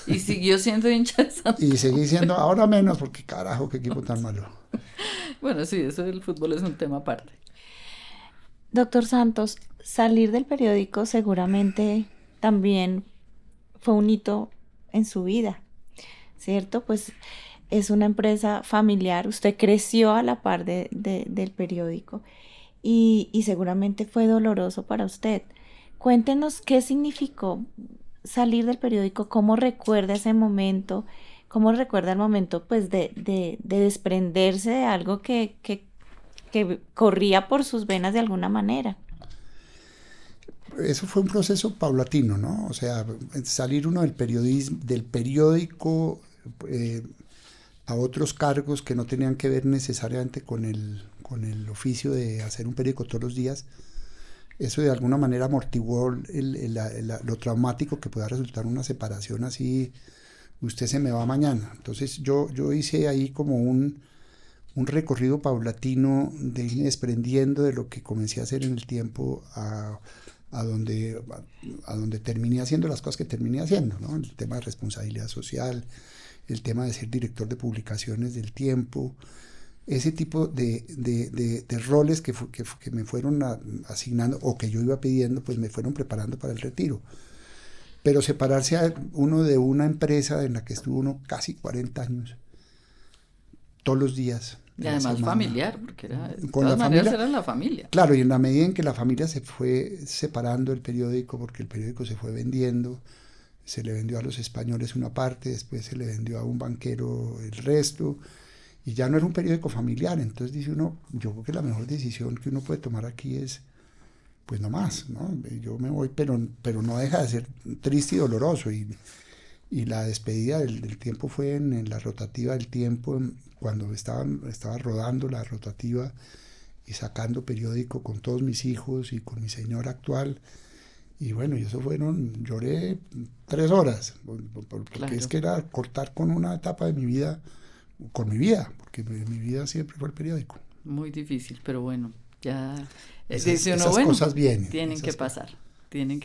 Y siguió siendo hincha de Santa Fe. Y seguí siendo, ahora menos, porque carajo, qué equipo tan malo. Bueno, sí, eso del fútbol es un tema aparte. Doctor Santos, salir del periódico seguramente también fue un hito en su vida, ¿cierto? Pues es una empresa familiar, usted creció a la par del periódico y seguramente fue doloroso para usted. Cuéntenos qué significó salir del periódico, cómo recuerda ese momento, cómo recuerda el momento pues de desprenderse de algo que corría por sus venas de alguna manera. Eso fue un proceso paulatino, ¿no? O sea, salir uno del periódico a otros cargos que no tenían que ver necesariamente con el oficio de hacer un periódico todos los días, eso de alguna manera amortiguó lo traumático que pueda resultar una separación así, usted se me va mañana. Entonces yo hice ahí como un recorrido paulatino de ir desprendiendo de lo que comencé a hacer en el tiempo a donde terminé haciendo las cosas que terminé haciendo, ¿no? El tema de responsabilidad social, el tema de ser director de publicaciones del Tiempo, ese tipo de roles que me fueron asignando o que yo iba pidiendo, pues me fueron preparando para el retiro. Pero separarse a uno de una empresa en la que estuvo uno casi 40 años, todos los días. Y además familiar, porque era, de con todas la maneras familia, era la familia. Claro, y en la medida en que la familia se fue separando del periódico, porque el periódico se fue vendiendo, se le vendió a los españoles una parte, después se le vendió a un banquero el resto, y ya no era un periódico familiar. Entonces dice uno, yo creo que la mejor decisión que uno puede tomar aquí es, pues no más, ¿no? Yo me voy, pero no deja de ser triste y doloroso, y la despedida del tiempo fue en la rotativa del tiempo, cuando estaba rodando la rotativa y sacando periódico con todos mis hijos y con mi señora actual. Y bueno, y eso lloré 3 horas, porque Claro. es que era cortar con una etapa de mi vida, con mi vida, porque mi vida siempre fue el periódico. Muy difícil, pero bueno, ya Esas cosas vienen. tienen que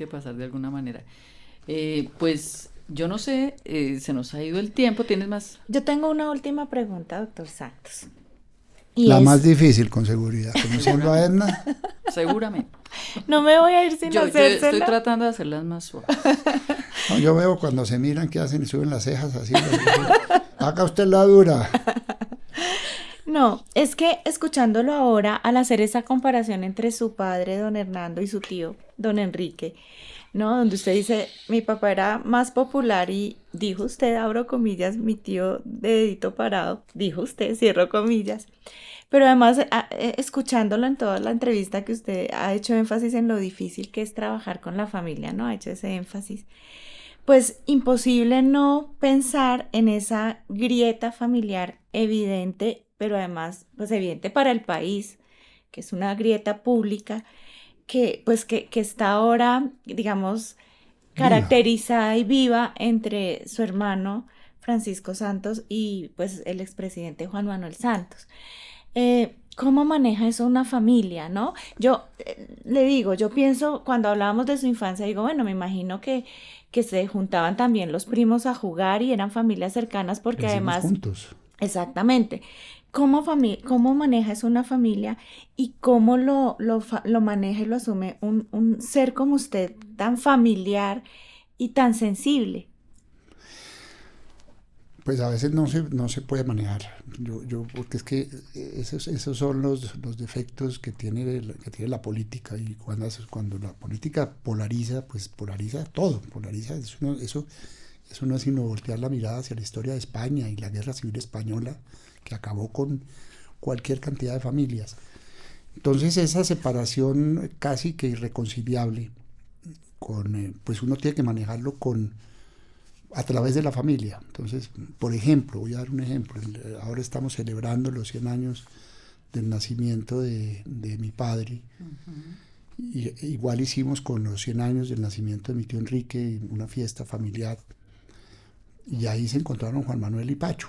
pasar de alguna manera. Pues yo no sé, se nos ha ido el tiempo, ¿tienes más? Yo tengo una última pregunta, doctor Santos. La más difícil, con seguridad, conociendo a Edna. Seguramente. No me voy a ir sin Yo hacérsela. estoy tratando de hacerlas más suaves. No, yo veo cuando se miran que hacen y suben las cejas así. Haga usted la dura. No, es que escuchándolo ahora, al hacer esa comparación entre su padre, don Hernando, y su tío, don Enrique, ¿no? Donde usted dice, mi papá era más popular y dijo usted, abro comillas, mi tío de dedito parado, dijo usted, cierro comillas. Pero además, escuchándolo en toda la entrevista que usted ha hecho énfasis en lo difícil que es trabajar con la familia, ¿no? Ha hecho ese énfasis. Pues imposible no pensar en esa grieta familiar evidente, pero además, pues evidente para el país, que es una grieta pública, que está ahora, digamos, caracterizada y viva entre su hermano Francisco Santos y pues el expresidente Juan Manuel Santos. ¿Cómo maneja eso una familia, no? Yo le digo, yo pienso, cuando hablábamos de su infancia, digo, bueno, me imagino que se juntaban también los primos a jugar y eran familias cercanas porque Crecimos además... juntos. Exactamente. ¿Cómo maneja eso una familia y cómo lo maneja y lo asume un ser como usted, tan familiar y tan sensible? Pues a veces no se puede manejar. Porque es que esos son los defectos que tiene la política, y cuando la política polariza, pues polariza todo, eso no es sino voltear la mirada hacia la historia de España y la Guerra Civil Española, que acabó con cualquier cantidad de familias. Entonces esa separación casi que irreconciliable, pues uno tiene que manejarlo a través de la familia. Entonces, por ejemplo, voy a dar un ejemplo. Ahora estamos celebrando los 100 años del nacimiento de mi padre. Uh-huh. Y igual hicimos con los 100 años del nacimiento de mi tío Enrique una fiesta familiar. Y ahí se encontraron Juan Manuel y Pacho.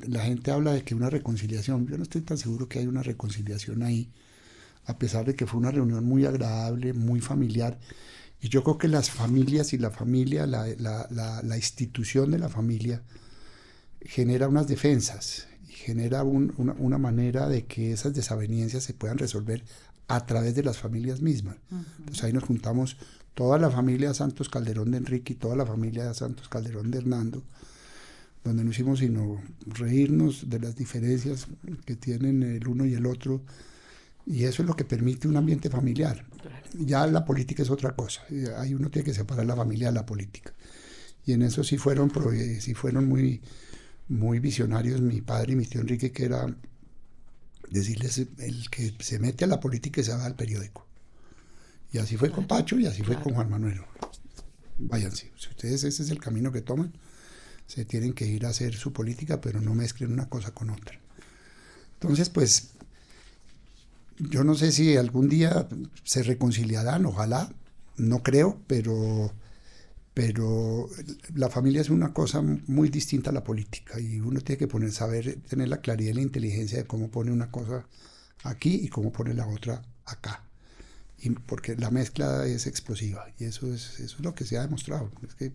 La gente habla de que una reconciliación. Yo no estoy tan seguro que hay una reconciliación ahí, a pesar de que fue una reunión muy agradable, muy familiar. Y yo creo que las familias y la familia, la institución de la familia, genera unas defensas y genera una manera de que esas desavenencias se puedan resolver a través de las familias mismas. Uh-huh. Entonces ahí nos juntamos toda la familia Santos Calderón de Enrique y toda la familia Santos Calderón de Hernando, donde no hicimos sino reírnos de las diferencias que tienen el uno y el otro. Y eso es lo que permite un ambiente familiar. Ya la política es otra cosa. Ahí uno tiene que separar la familia de la política. Y en eso sí fueron muy, muy visionarios mi padre y mi tío Enrique, que era decirles, el que se mete a la política se va al periódico. Y así fue con Pacho y así fue con Juan Manuel. Váyanse. Si ustedes ese es el camino que toman, se tienen que ir a hacer su política, pero no mezclen una cosa con otra. Entonces, pues, yo no sé si algún día se reconciliarán, ojalá, no creo, pero la familia es una cosa muy distinta a la política, y uno tiene que saber tener la claridad y la inteligencia de cómo pone una cosa aquí y cómo pone la otra acá, y porque la mezcla es explosiva, y eso es lo que se ha demostrado. Es que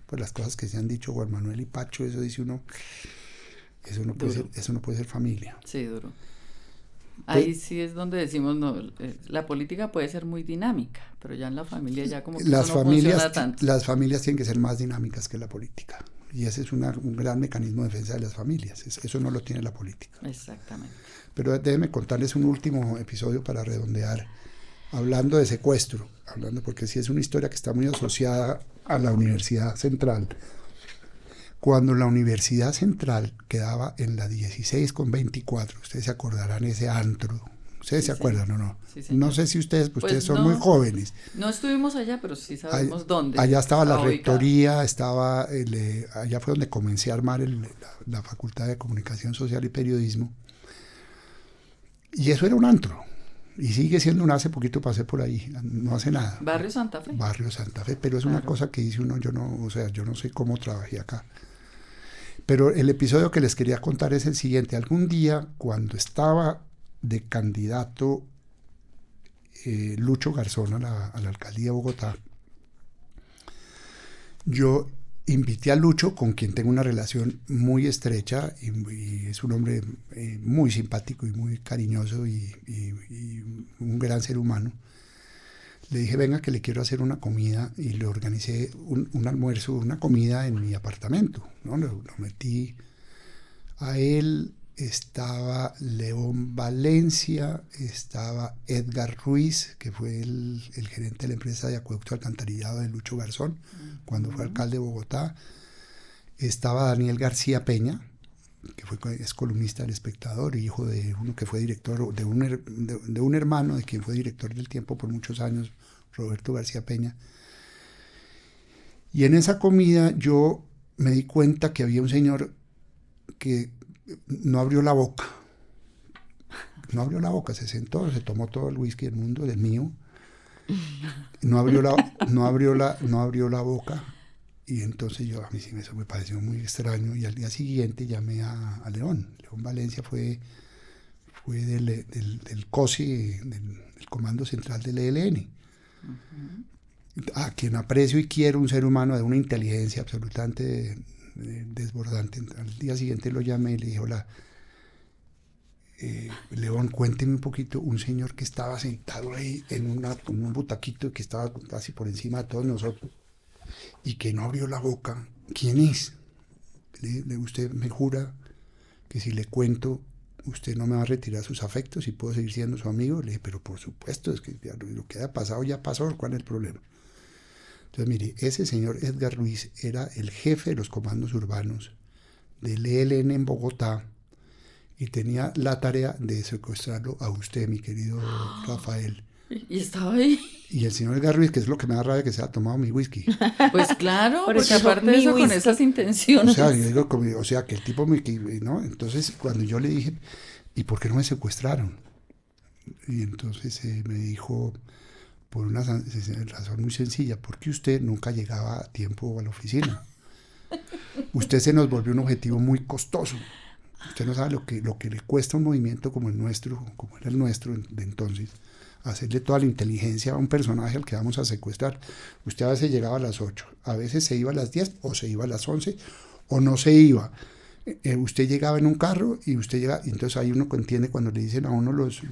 pues las cosas que se han dicho Juan Manuel y Pacho, eso dice uno, Eso no puede ser familia. Sí, duro. Ahí sí es donde decimos, no, la política puede ser muy dinámica, pero ya en la familia ya como que eso no funciona tanto. Las familias tienen que ser más dinámicas que la política. Y ese es un gran mecanismo de defensa de las familias. Eso no lo tiene la política. Exactamente. Pero déjenme contarles un último episodio para redondear, hablando de secuestro, porque sí es una historia que está muy asociada a la Universidad Central. Cuando la Universidad Central quedaba en la 16 con 24, ustedes se acordarán ese antro. ¿Ustedes se acuerdan o no? Sí, no sé si ustedes, pues ustedes son no, muy jóvenes. No estuvimos allá, pero sí sabemos dónde. Allá estaba la rectoría, allá fue donde comencé a armar la Facultad de Comunicación Social y Periodismo. Y eso era un antro. Y sigue siendo hace poquito pasé por ahí, no hace nada. ¿Barrio Santa Fe? Barrio Santa Fe, pero es una cosa que dice uno, yo no sé cómo trabajé acá. Pero el episodio que les quería contar es el siguiente. Algún día, cuando estaba de candidato Lucho Garzón a la alcaldía de Bogotá, yo invité a Lucho, con quien tengo una relación muy estrecha, y es un hombre muy simpático y muy cariñoso y un gran ser humano. Le dije, venga, que le quiero hacer una comida, y le organicé un almuerzo, una comida en mi apartamento, ¿no? Lo metí a él, estaba León Valencia, estaba Edgar Ruiz, que fue el gerente de la empresa de acueducto alcantarillado de Lucho Garzón, cuando fue alcalde de Bogotá. Estaba Daniel García Peña, que es columnista del Espectador, hijo de uno que fue director, de un hermano de quien fue director del Tiempo por muchos años, Roberto García Peña. Y en esa comida yo me di cuenta que había un señor que no abrió la boca, se sentó, se tomó todo el whisky del mundo, del mío, no abrió la boca. Y entonces a mí sí eso me pareció muy extraño, y al día siguiente llamé a León Valencia, fue del COSI, del Comando Central del ELN, a quien aprecio y quiero, un ser humano de una inteligencia absolutamente desbordante. Al día siguiente lo llamé y le dije, hola, León, cuénteme un poquito, un señor que estaba sentado ahí en un butaquito que estaba casi por encima de todos nosotros y que no abrió la boca, ¿quién es? Usted me jura que si le cuento, usted no me va a retirar sus afectos y puedo seguir siendo su amigo. Le dije, pero por supuesto, es que lo que haya pasado ya pasó, ¿cuál es el problema? Entonces, mire, ese señor Edgar Ruiz era el jefe de los comandos urbanos del ELN en Bogotá, y tenía la tarea de secuestrarlo a usted, mi querido Rafael. ¿Y estaba ahí? Y el señor Edgar Ruiz, que es lo que me da rabia, que se ha tomado mi whisky. Pues claro, porque aparte de eso, con esas intenciones. O sea, que el tipo, ¿no? Entonces, cuando yo le dije, ¿y por qué no me secuestraron? Y entonces me dijo, por una razón muy sencilla, porque usted nunca llegaba a tiempo a la oficina. Usted se nos volvió un objetivo muy costoso. Usted no sabe lo que le cuesta a un movimiento como el nuestro, como era el nuestro de entonces, hacerle toda la inteligencia a un personaje al que vamos a secuestrar. Usted a veces llegaba a las 8, a veces se iba a las 10, o se iba a las 11, o no se iba. Usted llegaba en un carro y usted llega, y entonces ahí uno entiende cuando le dicen a uno los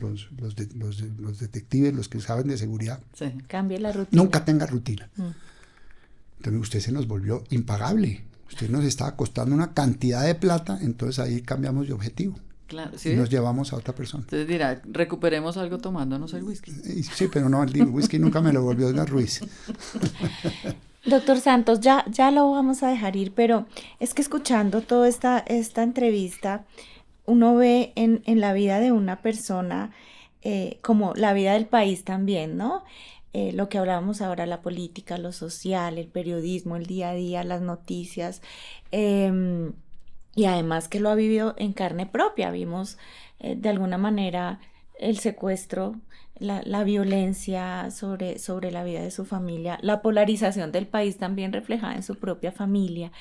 detectives, los que saben de seguridad, sí, cambie la rutina. Nunca tenga rutina. Entonces usted se nos volvió impagable. Usted nos estaba costando una cantidad de plata, entonces ahí cambiamos de objetivo. Claro, ¿sí? Y nos llevamos a otra persona. Entonces dirá, recuperemos algo tomándonos el whisky. Sí, pero no, el whisky nunca me lo volvió Edgar Ruiz. Doctor Santos, ya lo vamos a dejar ir, pero es que escuchando toda esta entrevista, uno ve en la vida de una persona como la vida del país también, ¿no? Lo que hablábamos ahora, la política, lo social, el periodismo, el día a día, las noticias, y además que lo ha vivido en carne propia. Vimos de alguna manera el secuestro, la violencia sobre la vida de su familia, la polarización del país también reflejada en su propia familia,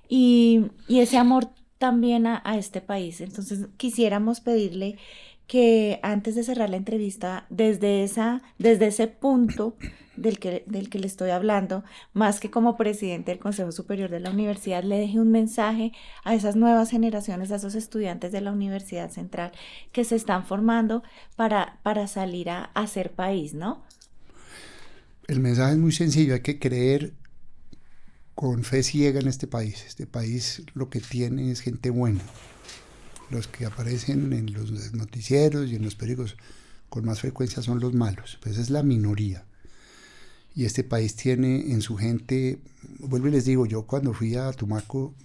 y ese amor también a este país. Entonces quisiéramos pedirle que antes de cerrar la entrevista, desde ese punto del que le estoy hablando, más que como presidente del Consejo Superior de la Universidad, le deje un mensaje a esas nuevas generaciones, a esos estudiantes de la Universidad Central que se están formando para salir a hacer país, ¿no? El mensaje es muy sencillo, hay que creer con fe ciega en este país. Este país lo que tiene es gente buena. Los que aparecen en los noticieros y en los periódicos con más frecuencia son los malos, pues es la minoría. Y este país tiene en su gente, vuelvo y les digo, yo cuando fui a Tumaco,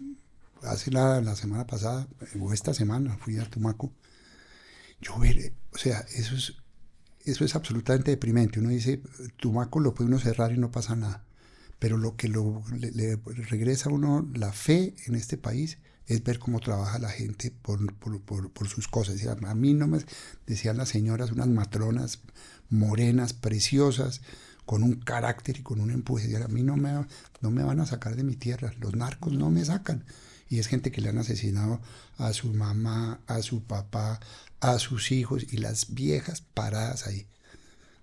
hace la semana pasada, o esta semana fui a Tumaco, o sea, eso es absolutamente deprimente. Uno dice, Tumaco lo puede uno cerrar y no pasa nada, pero lo que le regresa a uno la fe en este país es ver cómo trabaja la gente por sus cosas. A mí no me decían las señoras, unas matronas morenas, preciosas, con un carácter y con un empuje. A mí no me van a sacar de mi tierra, los narcos no me sacan. Y es gente que le han asesinado a su mamá, a su papá, a sus hijos, y las viejas paradas ahí.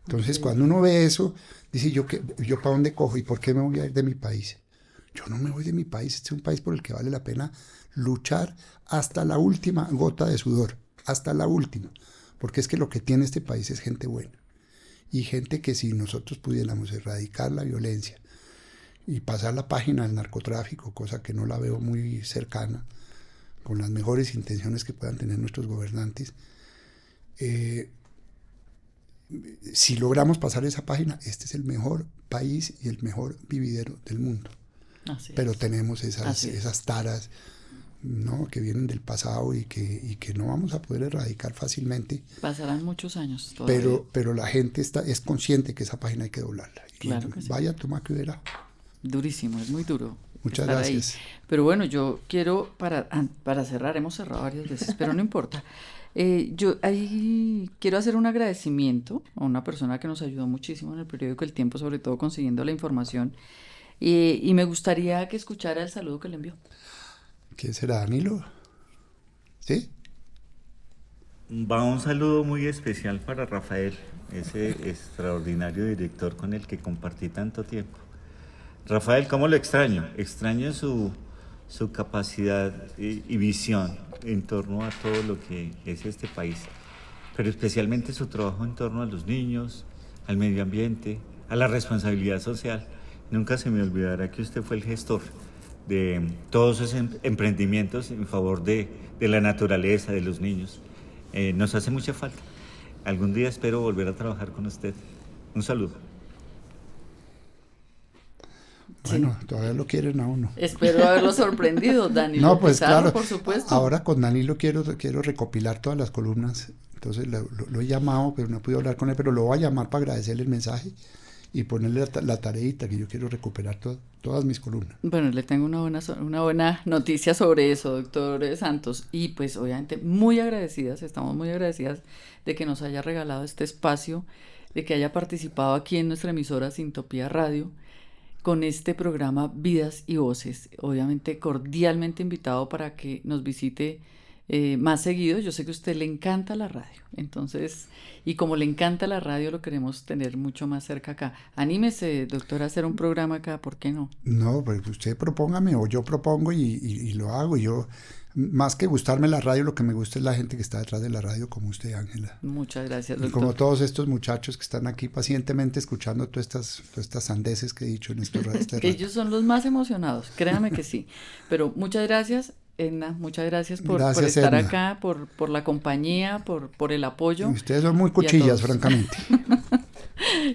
Entonces, cuando uno ve eso, dice, ¿yo para dónde cojo? ¿Y por qué me voy a ir de mi país? Yo no me voy de mi país. Este es un país por el que vale la pena luchar hasta la última gota de sudor, hasta la última. Porque es que lo que tiene este país es gente buena. Y gente que, si nosotros pudiéramos erradicar la violencia y pasar la página del narcotráfico, cosa que no la veo muy cercana, con las mejores intenciones que puedan tener nuestros gobernantes, si logramos pasar esa página, este es el mejor país y el mejor vividero del mundo. Pero tenemos esas taras, ¿no?, que vienen del pasado y que no vamos a poder erradicar fácilmente. Pasarán muchos años todavía. Pero la gente es consciente que esa página hay que doblarla. Claro que sí. Vaya a Tumaco y verá. Durísimo, es muy duro. Muchas gracias. Ahí. Pero bueno, yo quiero, para cerrar, hemos cerrado varias veces, pero no importa. Yo ahí quiero hacer un agradecimiento a una persona que nos ayudó muchísimo en el periódico El Tiempo, sobre todo consiguiendo la información, y me gustaría que escuchara el saludo que le envió. ¿Quién será, Danilo? ¿Sí? Va un saludo muy especial para Rafael, ese extraordinario director con el que compartí tanto tiempo. Rafael, ¿cómo lo extraño? Extraño su capacidad y visión en torno a todo lo que es este país, pero especialmente su trabajo en torno a los niños, al medio ambiente, a la responsabilidad social. Nunca se me olvidará que usted fue el gestor de todos esos emprendimientos en favor de la naturaleza, de los niños. Nos hace mucha falta. Algún día espero volver a trabajar con usted. Un saludo. Bueno, todavía lo quieren a uno. Espero haberlo sorprendido, Danilo. No, pues Pizarro, claro, por supuesto. Ahora con Danilo quiero recopilar todas las columnas, entonces lo he llamado, pero no he podido hablar con él, pero lo voy a llamar para agradecerle el mensaje y ponerle la tareita, que yo quiero recuperar todas mis columnas. Bueno, le tengo una buena noticia sobre eso, doctor Santos, y pues obviamente estamos muy agradecidas de que nos haya regalado este espacio, de que haya participado aquí en nuestra emisora Sintopía Radio, con este programa Vidas y Voces. Obviamente cordialmente invitado para que nos visite más seguido. Yo sé que a usted le encanta la radio, entonces, y como le encanta la radio, lo queremos tener mucho más cerca acá. Anímese, doctor, a hacer un programa acá, ¿por qué no? No, pues usted propóngame o yo propongo y lo hago. Yo, más que gustarme la radio, lo que me gusta es la gente que está detrás de la radio, como usted, Ángela. Muchas gracias, doctor. Y como todos estos muchachos que están aquí pacientemente escuchando todas estas sandeces que he dicho en este rato. Ellos son los más emocionados, créame que sí. Pero muchas gracias, Edna, muchas gracias por estar Edna. acá, por la compañía, por el apoyo. Ustedes son muy cuchillas, francamente.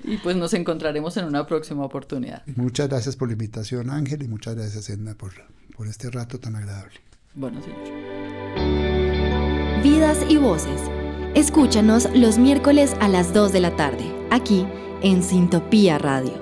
Y pues nos encontraremos en una próxima oportunidad. Muchas gracias por la invitación, Ángel, y muchas gracias, Edna, por este rato tan agradable. Bueno, señor. Vidas y Voces. Escúchanos los miércoles a las 2 de la tarde, aquí en Sintopía Radio.